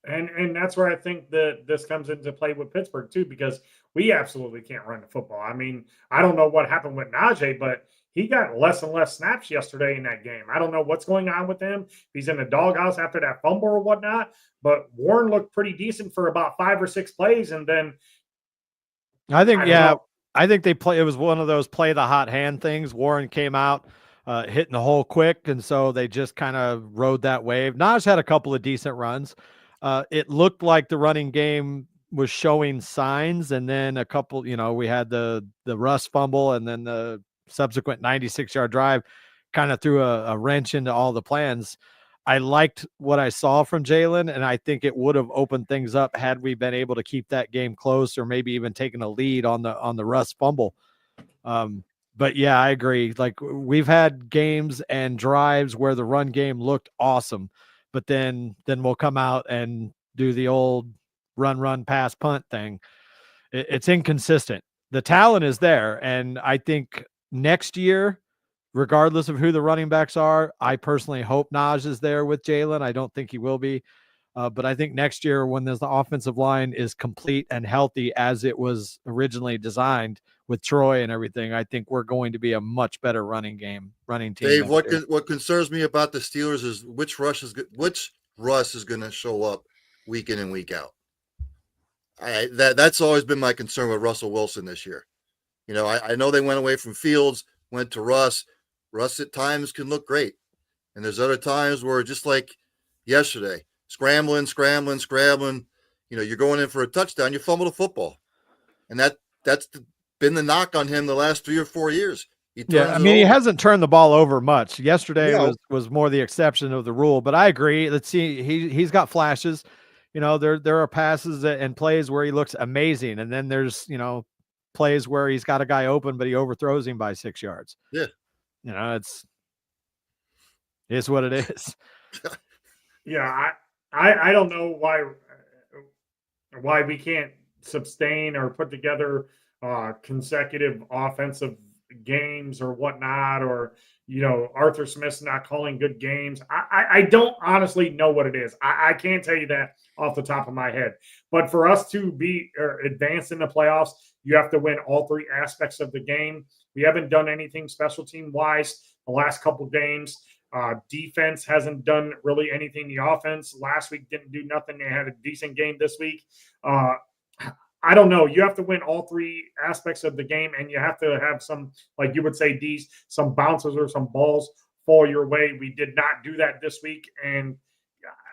And that's where I think that this comes into play with Pittsburgh too, because we absolutely can't run the football. I mean, I don't know what happened with Najee, but he got less and less snaps yesterday in that game. I don't know what's going on with him. He's in the doghouse after that fumble or whatnot, but Warren looked pretty decent for about 5 or 6 plays. And then I think it was one of those play the hot hand things. Warren came out hitting the hole quick, and so they just kind of rode that wave. Naj had a couple of decent runs. It looked like the running game was showing signs, and then a couple, we had the Russ fumble, and then the subsequent 96-yard drive kind of threw a wrench into all the plans. I liked what I saw from Jalen, and I think it would have opened things up had we been able to keep that game close, or maybe even taken a lead on the Russ fumble. But yeah, I agree. Like, we've had games and drives where the run game looked awesome, but then we'll come out and do the old run, pass, punt thing. It's inconsistent. The talent is there, and I think next year, regardless of who the running backs are, I personally hope Naj is there with Jalen. I don't think he will be. But I think next year, when the offensive line is complete and healthy as it was originally designed with Troy and everything, I think we're going to be a much better running team. Dave, what concerns me about the Steelers is which Russ is going to show up week in and week out. That's always been my concern with Russell Wilson this year. I know they went away from Fields, went to Russ. Russ at times can look great, and there's other times where, just like yesterday, scrambling. You're going in for a touchdown, you fumble the football, and that's been the knock on him the last 3 or 4 years. He hasn't turned the ball over much. Yesterday was more the exception of the rule, but I agree. Let's see, he's got flashes. There are passes and plays where he looks amazing, and then there's plays where he's got a guy open, but he overthrows him by 6 yards. Yeah, it's what it is. Yeah, I don't know why we can't sustain or put together consecutive offensive games or whatnot, or Arthur Smith's not calling good games. I don't honestly know what it is. I can't tell you that off the top of my head. But for us to be advanced in the playoffs, you have to win all three aspects of the game. We haven't done anything special team wise the last couple games. Defense hasn't done really anything. The offense last week didn't do nothing. They had a decent game this week. Uh, I don't know. You have to win all three aspects of the game, and you have to have some, like you would say, D's, some bounces or some balls fall your way. We did not do that this week, and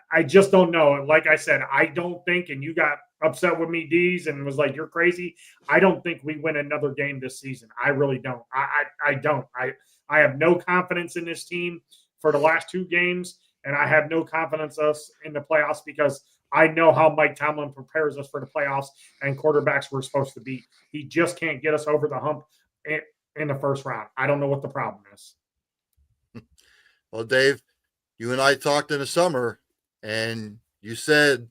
I just don't know. Like I said, I don't think, and you got upset with me, D's, and was like, "You're crazy." I don't think we win another game this season. I really don't. I don't. I have no confidence in this team for the last two games, and I have no confidence us in the playoffs because I know how Mike Tomlin prepares us for the playoffs and quarterbacks we're supposed to beat. He just can't get us over the hump in the first round. I don't know what the problem is. Well, Dave, you and I talked in the summer, and you said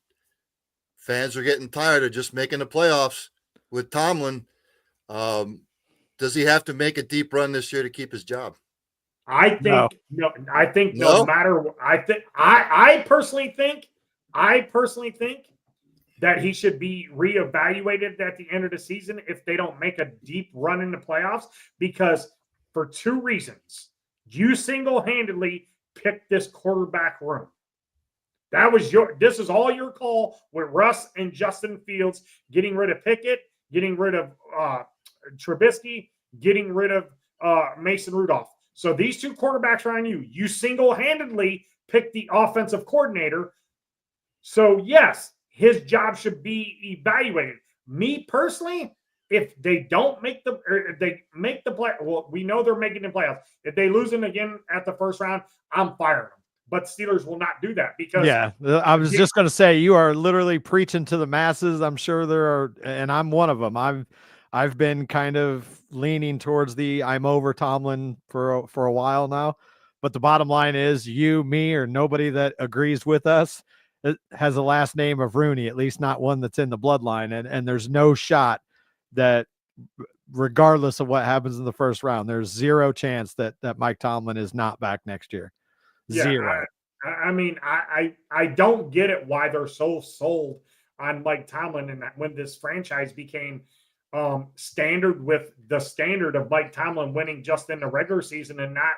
fans are getting tired of just making the playoffs with Tomlin. Does he have to make a deep run this year to keep his job? I think no. I think no matter. I personally think that he should be reevaluated at the end of the season if they don't make a deep run in the playoffs, because for two reasons. You single-handedly picked this quarterback room. This is all your call with Russ and Justin Fields getting rid of Pickett, getting rid of Trubisky, getting rid of Mason Rudolph. So these two quarterbacks are on you. You single-handedly picked the offensive coordinator. So yes, his job should be evaluated. Me personally, if they don't make the, or if they make the play, well, we know they're making the playoffs. If they lose them again at the first round, I'm firing them. But Steelers will not do that because I was just going to say, you are literally preaching to the masses. I'm sure there are, and I'm one of them. I've been kind of leaning towards I'm over Tomlin for a while now, but the bottom line is you, me, or nobody that agrees with us has a last name of Rooney, at least not one that's in the bloodline. And there's no shot that regardless of what happens in the first round, there's zero chance that Mike Tomlin is not back next year. Zero. I mean, I don't get it why they're so sold on Mike Tomlin, and that when this franchise became standard with the standard of Mike Tomlin winning just in the regular season and not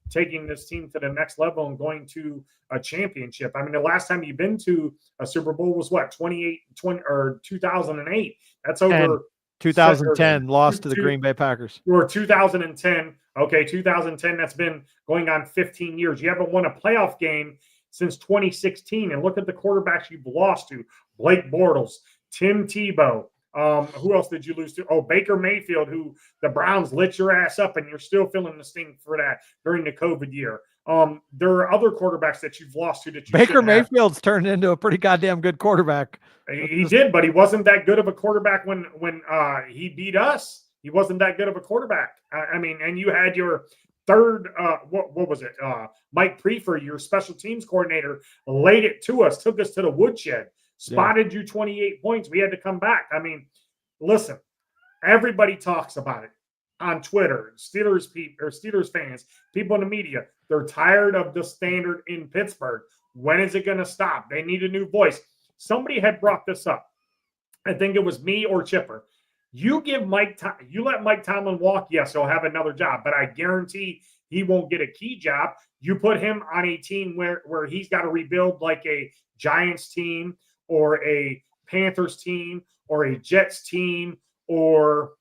taking this team to the next level and going to a championship. I mean, the last time you've been to a Super Bowl was what, 2008. That's over 2010, lost to the Green Bay Packers. Or 2010. Okay, 2010, that's been going on 15 years. You haven't won a playoff game since 2016. And look at the quarterbacks you've lost to. Blake Bortles, Tim Tebow. Who else did you lose to? Oh, Baker Mayfield, who the Browns lit your ass up, and you're still feeling the sting for that during the COVID year. There are other quarterbacks that you've lost to that you Baker Mayfield's turned into a pretty goddamn good quarterback. He did, but he wasn't that good of a quarterback when he beat us. He wasn't that good of a quarterback. I mean, and you had your third, what was it? Mike Prefer, your special teams coordinator, laid it to us, took us to the woodshed, spotted you 28 points. We had to come back. I mean, listen, everybody talks about it on Twitter. Steelers fans, people in the media, they're tired of the standard in Pittsburgh. When is it going to stop? They need a new voice. Somebody had brought this up. I think it was me or Chipper. You let Mike Tomlin walk, yes, he'll have another job, but I guarantee he won't get a key job. You put him on a team where he's got to rebuild like a Giants team or a Panthers team or a Jets team, or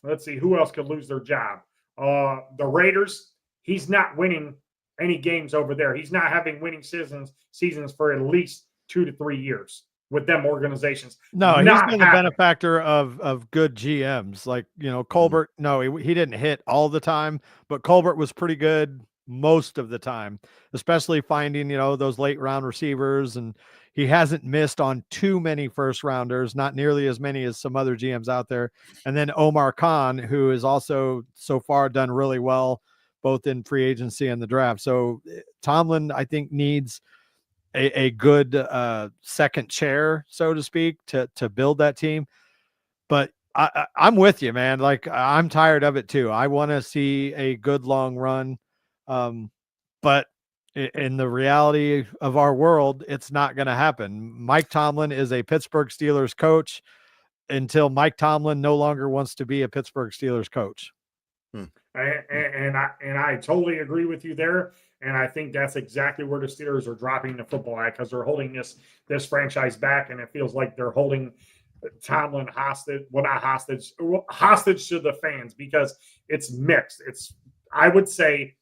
let's see, who else could lose their job? The Raiders. He's not winning any games over there. He's not having winning seasons for at least 2 to 3 years with them organizations. No, he's been the benefactor of good GMs. Like, Colbert, no, he didn't hit all the time, but Colbert was pretty good most of the time, especially finding, those late round receivers. And he hasn't missed on too many first rounders, not nearly as many as some other GMs out there. And then Omar Khan, who has also so far done really well, both in free agency and the draft. So Tomlin, I think, needs a good second chair, so to speak, to build that team. But I'm with you, man. Like, I'm tired of it too. I want to see a good long run. But in the reality of our world, it's not going to happen. Mike Tomlin is a Pittsburgh Steelers coach until Mike Tomlin no longer wants to be a Pittsburgh Steelers coach. And I totally agree with you there. And I think that's exactly where the Steelers are dropping the football at, because they're holding this franchise back, and it feels like they're holding Tomlin hostage. Well, not hostage, hostage to the fans, because it's mixed. It's, I would say,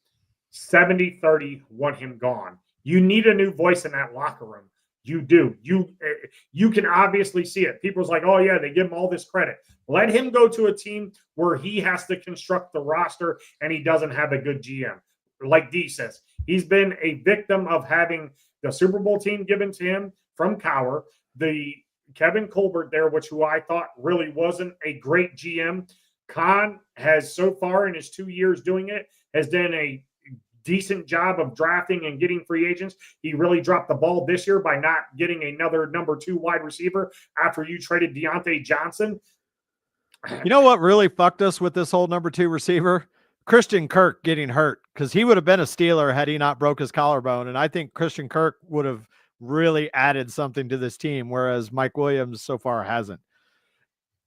70-30 want him gone. You need a new voice in that locker room. You do. You can obviously see it. People's like, oh yeah, they give him all this credit. Let him go to a team where he has to construct the roster and he doesn't have a good GM. Like D says, he's been a victim of having the Super Bowl team given to him from Cowher, the Kevin Colbert there, who I thought really wasn't a great GM. Khan has so far in his 2 years doing it, has done a decent job of drafting and getting free agents. He really dropped the ball this year by not getting another number 2 wide receiver after you traded Deontay Johnson. You know what really fucked us with this whole number 2 receiver? Christian Kirk getting hurt, because he would have been a Steeler had he not broke his collarbone. And I think Christian Kirk would have really added something to this team, whereas Mike Williams so far hasn't.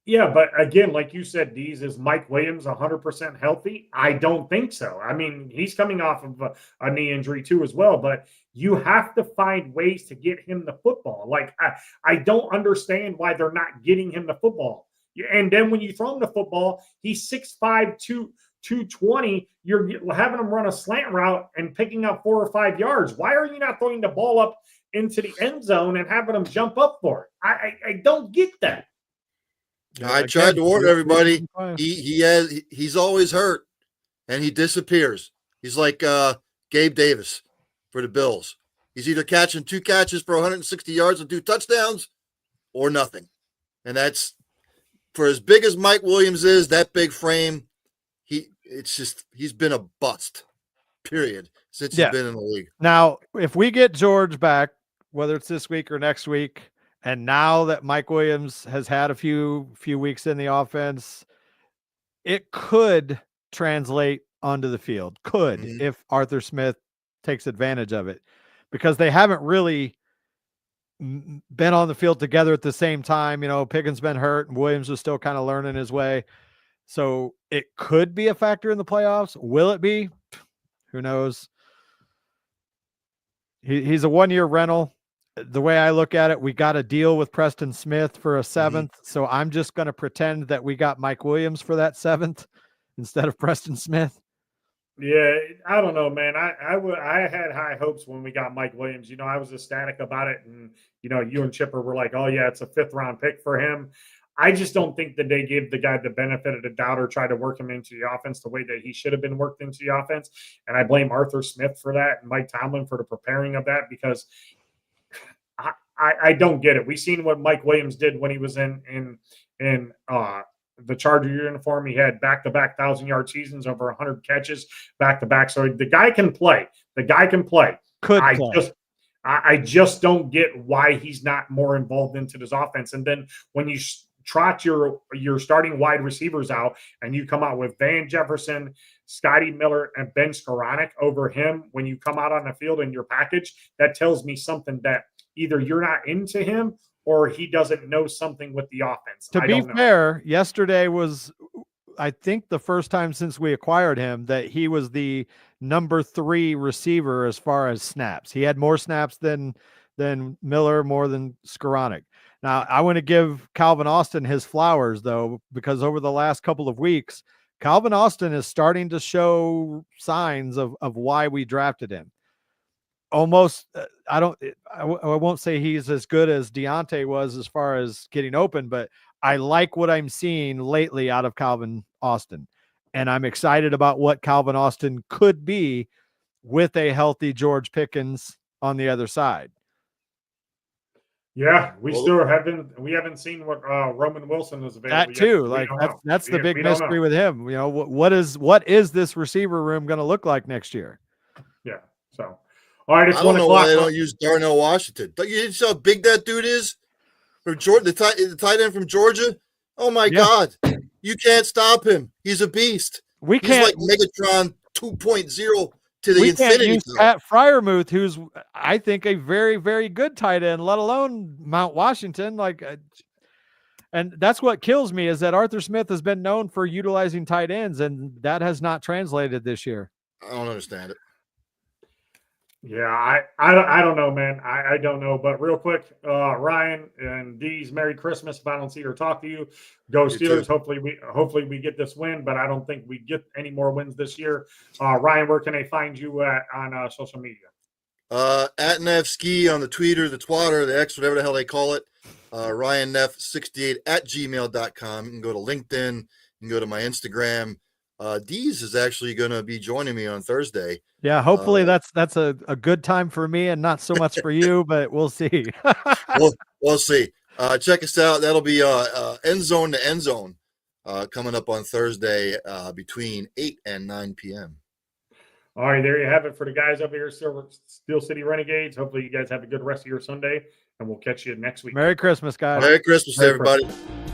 Yeah, but again, like you said, Dees, is Mike Williams 100% healthy? I don't think so. I mean, he's coming off of a knee injury too as well, but you have to find ways to get him the football. Like, I don't understand why they're not getting him the football. And then when you throw him the football, he's 6'5", 220. You're having him run a slant route and picking up 4 or 5 yards. Why are you not throwing the ball up into the end zone and having him jump up for it? I don't get that. I tried to warn everybody. He's always hurt, and he disappears. He's like Gabe Davis for the Bills. He's either catching 2 catches for 160 yards and 2 touchdowns, or nothing. And that's, for as big as Mike Williams is, that big frame. He's been a bust. Period. Since he's been in the league. Now, if we get George back, whether it's this week or next week, and now that Mike Williams has had a few weeks in the offense, it could translate onto the field. Could, if Arthur Smith takes advantage of it, because they haven't really been on the field together at the same time. You know, Pickens been hurt and Williams was still kind of learning his way. So it could be a factor in the playoffs. Will it be? Who knows? He's a 1-year rental. The way I look at it, we got a deal with Preston Smith for a 7th. So I'm just going to pretend that we got Mike Williams for that 7th instead of Preston Smith. Yeah, I don't know, man. I had high hopes when we got Mike Williams. You know, I was ecstatic about it. And, you know, you and Chipper were like, oh, yeah, it's a 5th-round pick for him. I just don't think that they gave the guy the benefit of the doubt or tried to work him into the offense the way that he should have been worked into the offense. And I blame Arthur Smith for that and Mike Tomlin for the preparing of that, because I don't get it. We've seen what Mike Williams did when he was in the Charger uniform. He had back-to-back 1,000-yard seasons, over 100 catches back-to-back. So the guy can play. The guy can play. I just don't get why he's not more involved into this offense. And then when you trot your starting wide receivers out and you come out with Van Jefferson, Scotty Miller, and Ben Skoranek over him when you come out on the field in your package, that tells me something, that either you're not into him or he doesn't know something with the offense. To be fair, yesterday was, I think, the first time since we acquired him that he was the number 3 receiver as far as snaps. He had more snaps than Miller, more than Skoranek. Now, I want to give Calvin Austin his flowers, though, because over the last couple of weeks, Calvin Austin is starting to show signs of why we drafted him. Almost, I won't say he's as good as Deontay was as far as getting open, but I like what I'm seeing lately out of Calvin Austin. And I'm excited about what Calvin Austin could be with a healthy George Pickens on the other side. Yeah, we haven't seen what Roman Wilson is available. That too, like that's the big mystery with him. You know, what is this receiver room going to look like next year? Yeah. So, All right, it's I 1 don't know why o'clock. they don't use Darnell Washington. You didn't see how big that dude is? From Georgia, the tight end from Georgia. Oh my Yeah. God. You can't stop him. He's a beast. We He's can't like Megatron 2.0 to the we can't infinity. use Pat Fryermuth, who's I think a very, very good tight end, let alone Mount Washington. Like, and that's what kills me is that Arthur Smith has been known for utilizing tight ends, and that has not translated this year. I don't understand it. Yeah, I don't know, man. I don't know. But real quick, Ryan and Dee's Merry Christmas. If I don't see or talk to you, go You Steelers. too. Hopefully we get this win, but I don't think we get any more wins this year. Ryan, where can they find you at on social media? At Neff Ski on the Twitter, the Twatter, the X, whatever the hell they call it. Ryan Neff68 at gmail.com. You can go to LinkedIn. You can go to my Instagram. Deez is actually going to be joining me on Thursday. Yeah, hopefully that's a good time for me and not so much for you, but we'll see. We'll see. Check us out. That'll be end zone to end zone coming up on Thursday between 8 and 9 p.m. All right, there you have it for the guys over here, Steel City Renegades. Hopefully you guys have a good rest of your Sunday, and we'll catch you next week. Merry Christmas, guys. Merry Christmas, Merry everybody. Christmas.